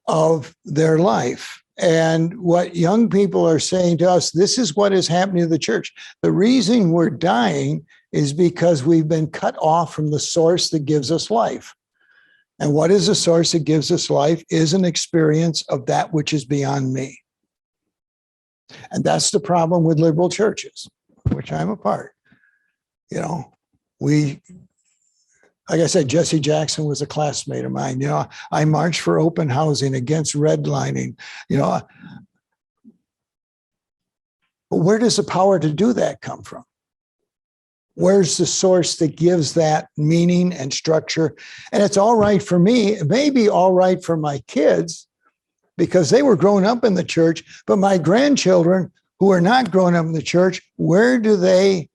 of their life. And what young people are saying to us, this is what is happening to the church. The reason we're dying is because we've been cut off from the source that gives us life. And what is the source that gives us life is an experience of that which is beyond me. And that's the problem with liberal churches, which I'm a part. You know, like I said, Jesse Jackson was a classmate of mine. You know, I marched for open housing, against redlining, you know. But where does the power to do that come from? Where's the source that gives that meaning and structure? And it's all right for me. It may be all right for my kids because they were growing up in the church, but my grandchildren who are not growing up in the church, where do they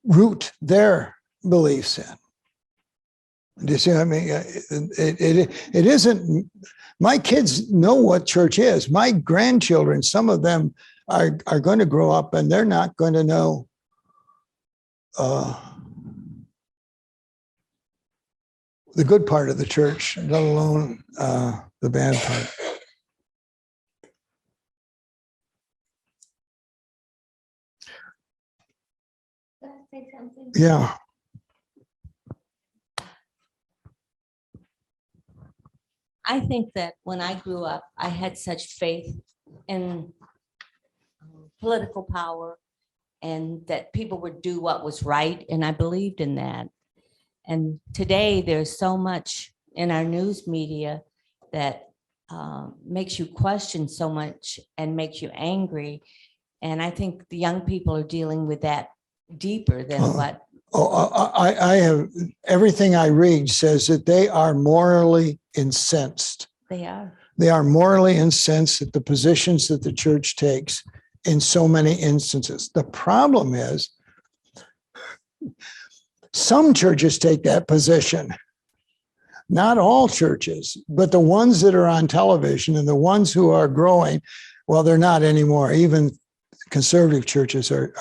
root their beliefs in? Do you see what I mean? It isn't, my kids know what church is. My grandchildren, some of them are going to grow up and they're not going to know the good part of the church, let alone the bad part. Can I say something? Yeah. I think that when I grew up, I had such faith in political power and that people would do what was right. And I believed in that. And today there's so much in our news media that makes you question so much and makes you angry. And I think the young people are dealing with that deeper than what. I have, everything I read says that they are morally incensed. They are. They are morally incensed at the positions that the church takes in so many instances. The problem is some churches take that position. Not all churches, but the ones that are on television and the ones who are growing, well, they're not anymore. Even conservative churches are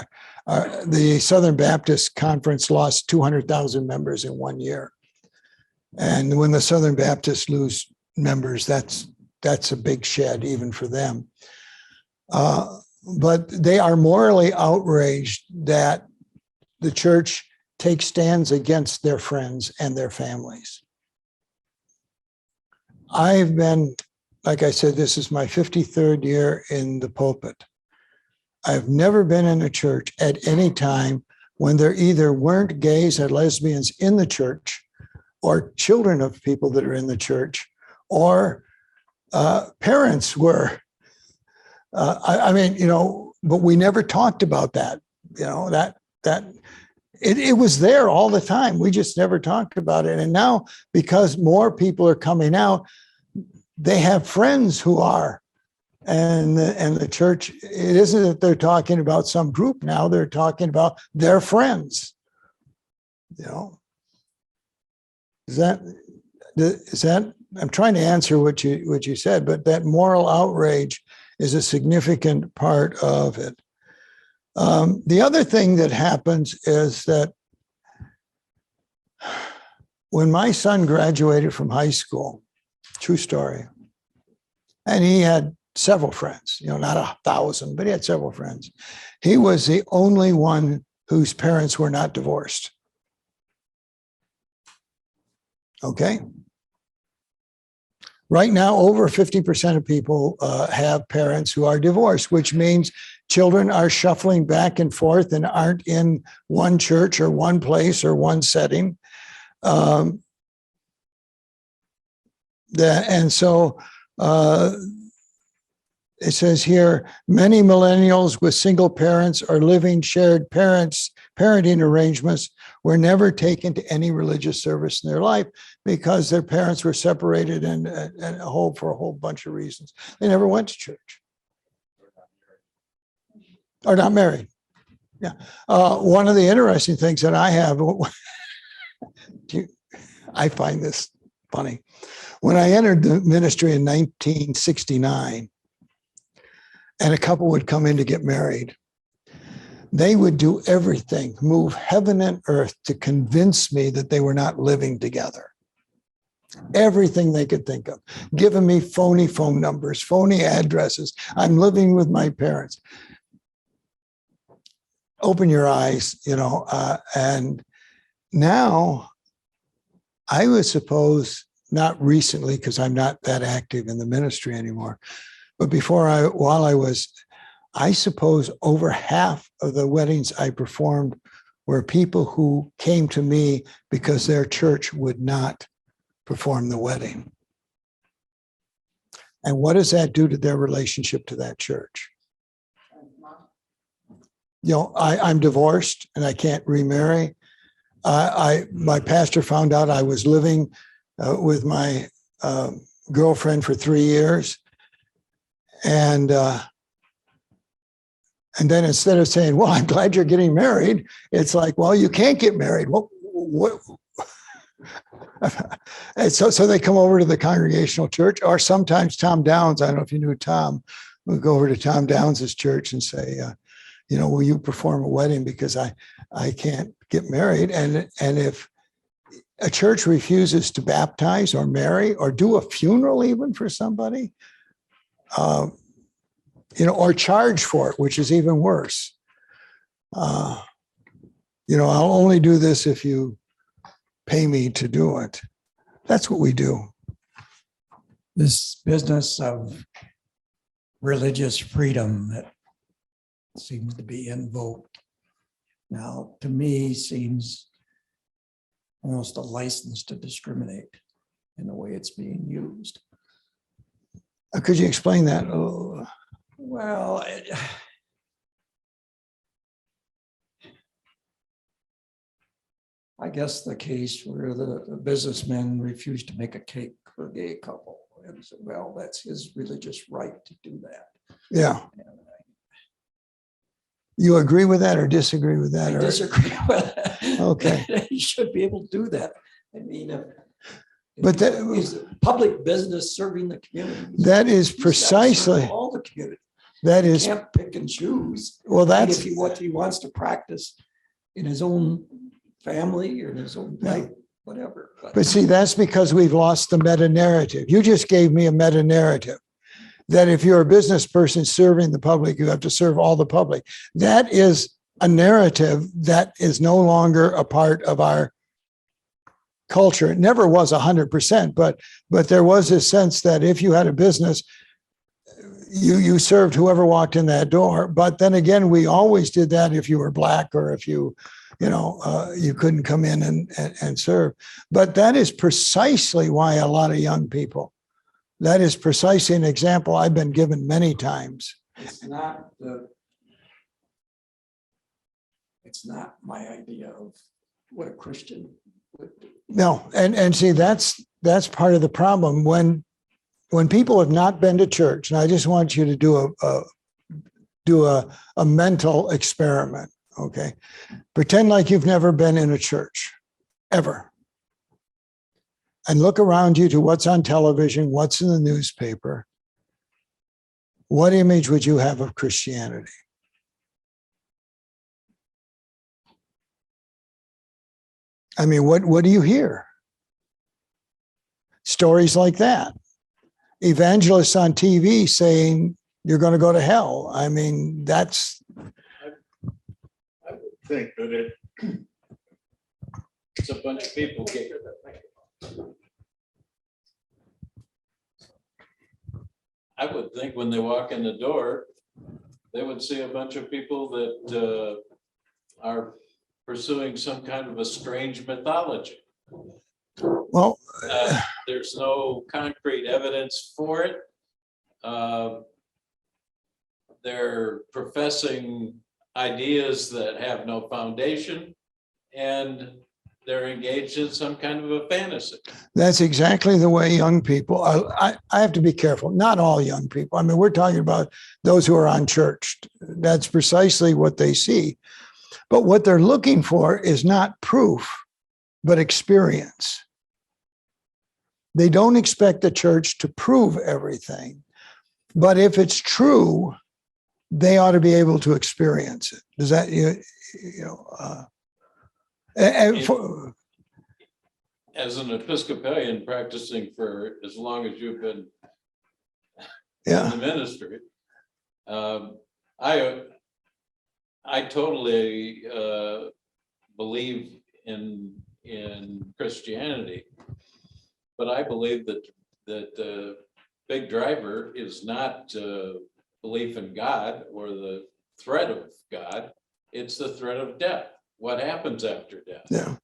the Southern Baptist Conference lost 200,000 members in 1 year. And when the Southern Baptists lose members, that's a big shed even for them. But they are morally outraged that the church takes stands against their friends and their families. I've been, like I said, this is my 53rd year in the pulpit. I've never been in a church at any time when there either weren't gays or lesbians in the church or children of people that are in the church or parents were. I mean, you know, but we never talked about that, you know, that it was there all the time. We just never talked about it. And now because more people are coming out, they have friends who are. And the church, it isn't that they're talking about some group now, they're talking about their friends. You know, is that I'm trying to answer what you said, but that moral outrage is a significant part of it. The other thing that happens is that when my son graduated from high school, true story, and he had several friends, you know, not 1,000, but he had several friends. He was the only one whose parents were not divorced. Okay. Right now, over 50% of people have parents who are divorced, which means children are shuffling back and forth and aren't in one church or one place or one setting. And so it says here, many millennials with single parents or living shared parenting arrangements were never taken to any religious service in their life because their parents were separated and for a whole bunch of reasons. They never went to church. Or not married. Yeah. One of the interesting things that I have, I find this funny. When I entered the ministry in 1969, and a couple would come in to get married, they would do everything, move heaven and earth to convince me that they were not living together. Everything they could think of, giving me phony phone numbers, phony addresses. I'm living with my parents. Open your eyes, you know, and now I would suppose, not recently, because I'm not that active in the ministry anymore, but I suppose over half of the weddings I performed were people who came to me because their church would not perform the wedding. And what does that do to their relationship to that church? You know, I'm divorced and I can't remarry. My pastor found out I was living with my girlfriend for 3 years. And then instead of saying, well, I'm glad you're getting married, it's like, well, you can't get married. What? And so they come over to the Congregational church, or sometimes Tom Downs, I don't know if you knew Tom, we'll go over to Tom Downs's church and say, you know, will you perform a wedding because I can't get married? And if a church refuses to baptize or marry or do a funeral even for somebody, or charge for it, which is even worse. I'll only do this if you pay me to do it. That's what we do. This business of religious freedom that seems to be invoked now, to me, seems almost a license to discriminate in the way it's being used. Could you explain that? Oh, Well, I guess the case where the businessman refused to make a cake for a gay couple and said, well, that's his religious right to do that. yeah. And You agree with that or disagree with that? I or- disagree with that. Okay. He should be able to do that. I mean, But that- it's a public business serving the community. That is He's gotta serve precisely, all the community. that He is, can't pick and choose. well, And that's, if what he wants to practice in his own family or in his own life, whatever. but see, that's because we've lost the meta narrative. You just gave me a meta narrative that if you're a business person serving the public, you have to serve all the public. That is a narrative that is no longer a part of our culture. It never was 100%, but there was a sense that if you had a business, you served whoever walked in that door. But then again, we always did that if you were Black or if you couldn't come in and serve. But that is precisely why a lot of young people, that is precisely an example I've been given many times. It's not my idea of what a Christian would do. No, and see, that's part of the problem. When people have not been to church, and I just want you to do a mental experiment, okay? Pretend like you've never been in a church, ever. And look around you to what's on television, what's in the newspaper. What image would you have of Christianity? I mean, what do you hear? Stories like that. Evangelists on TV saying you're going to go to hell. I mean, that's. I would think that it's a bunch of people get. I would think when they walk in the door, they would see a bunch of people that are pursuing some kind of a strange mythology. Well, There's no concrete evidence for it. They're professing ideas that have no foundation, and they're engaged in some kind of a fantasy. that's exactly the way young people are. I have to be careful. Not all young people. I mean, we're talking about those who are unchurched. That's precisely what they see. But what they're looking for is not proof, but experience. They don't expect the church to prove everything. But if it's true, they ought to be able to experience it. Does that, As an Episcopalian practicing for as long as you've been yeah. in the ministry, I totally believe in Christianity, but I believe that the big driver is not belief in God or the threat of God. It's the threat of death. What happens after death? Yeah.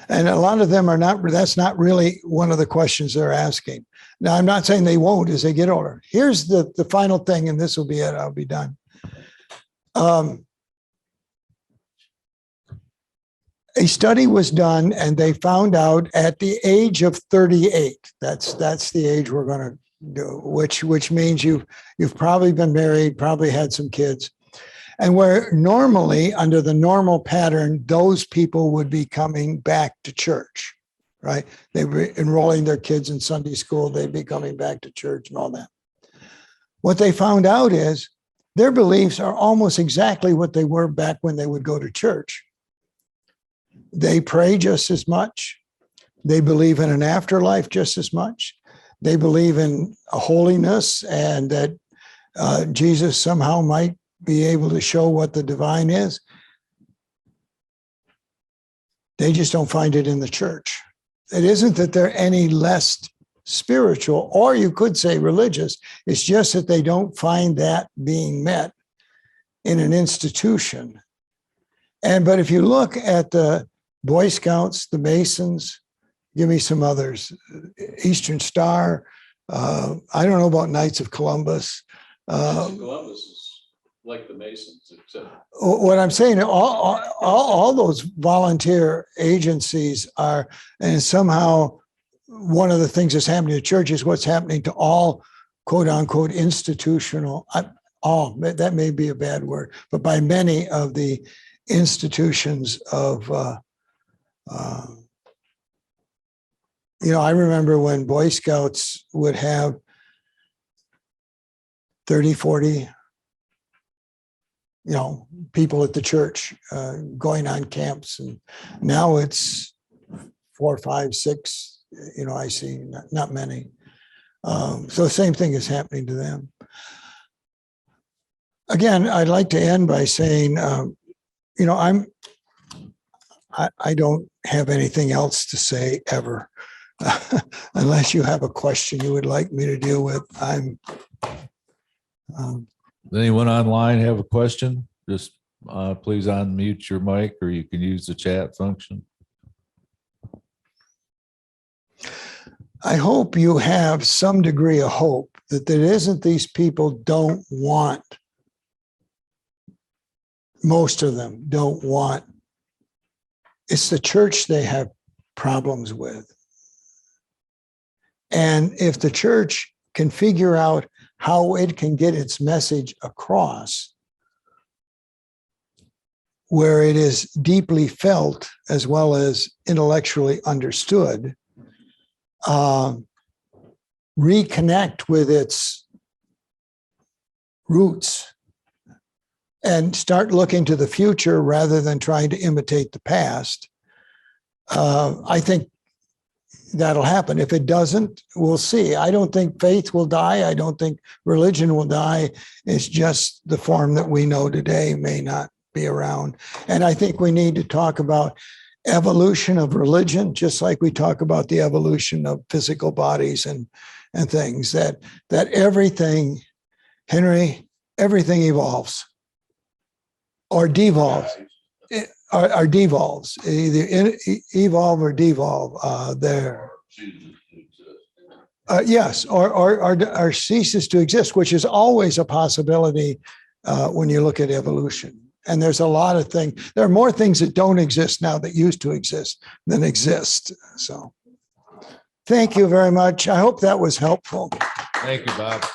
And a lot of them are not, that's not really one of the questions they're asking. Now, I'm not saying they won't as they get older. Here's the final thing, and this will be it. I'll be done. A study was done and they found out at the age of 38, that's the age we're going to do, which means you've probably been married, probably had some kids. And where normally, under the normal pattern, those people would be coming back to church, right? They were enrolling their kids in Sunday school. They'd be coming back to church and all that. What they found out is their beliefs are almost exactly what they were back when they would go to church. They pray just as much. They believe in an afterlife just as much. They believe in a holiness and that Jesus somehow might be able to show what the divine is. They just don't find it in the church. It isn't that they're any less spiritual, or you could say religious. It's just that they don't find that being met in an institution. But if you look at the Boy Scouts, the Masons, give me some others, Eastern Star, I don't know about Knights of Columbus. Columbus is like the Masons, except What I'm saying, all those volunteer agencies are, and somehow one of the things that's happening to church is what's happening to all quote unquote institutional, all, that may be a bad word, but by many of the institutions of, I remember when Boy Scouts would have 30, 40, people at the church going on camps. And now it's 4, 5, 6, I see not many. So the same thing is happening to them. Again, I'd like to end by saying, I don't have anything else to say ever. Unless you have a question you would like me to deal with, Anyone online have a question? Just please unmute your mic, or you can use the chat function. I hope you have some degree of hope that it isn't these people don't want, most of them don't want, it's the church they have problems with. And if the church can figure out how it can get its message across, where it is deeply felt as well as intellectually understood, reconnect with its roots and start looking to the future rather than trying to imitate the past, I think that'll happen. If it doesn't, we'll see. I don't think faith will die. I don't think religion will die. It's just the form that we know today may not be around. And I think we need to talk about evolution of religion, just like we talk about the evolution of physical bodies and things, that everything, Henry, everything evolves or devolves. Or devolves, either evolve or devolve there. Yes, or ceases to exist, which is always a possibility when you look at evolution. And there's a lot of things. There are more things that don't exist now that used to exist than exist. So thank you very much. I hope that was helpful. Thank you, Bob.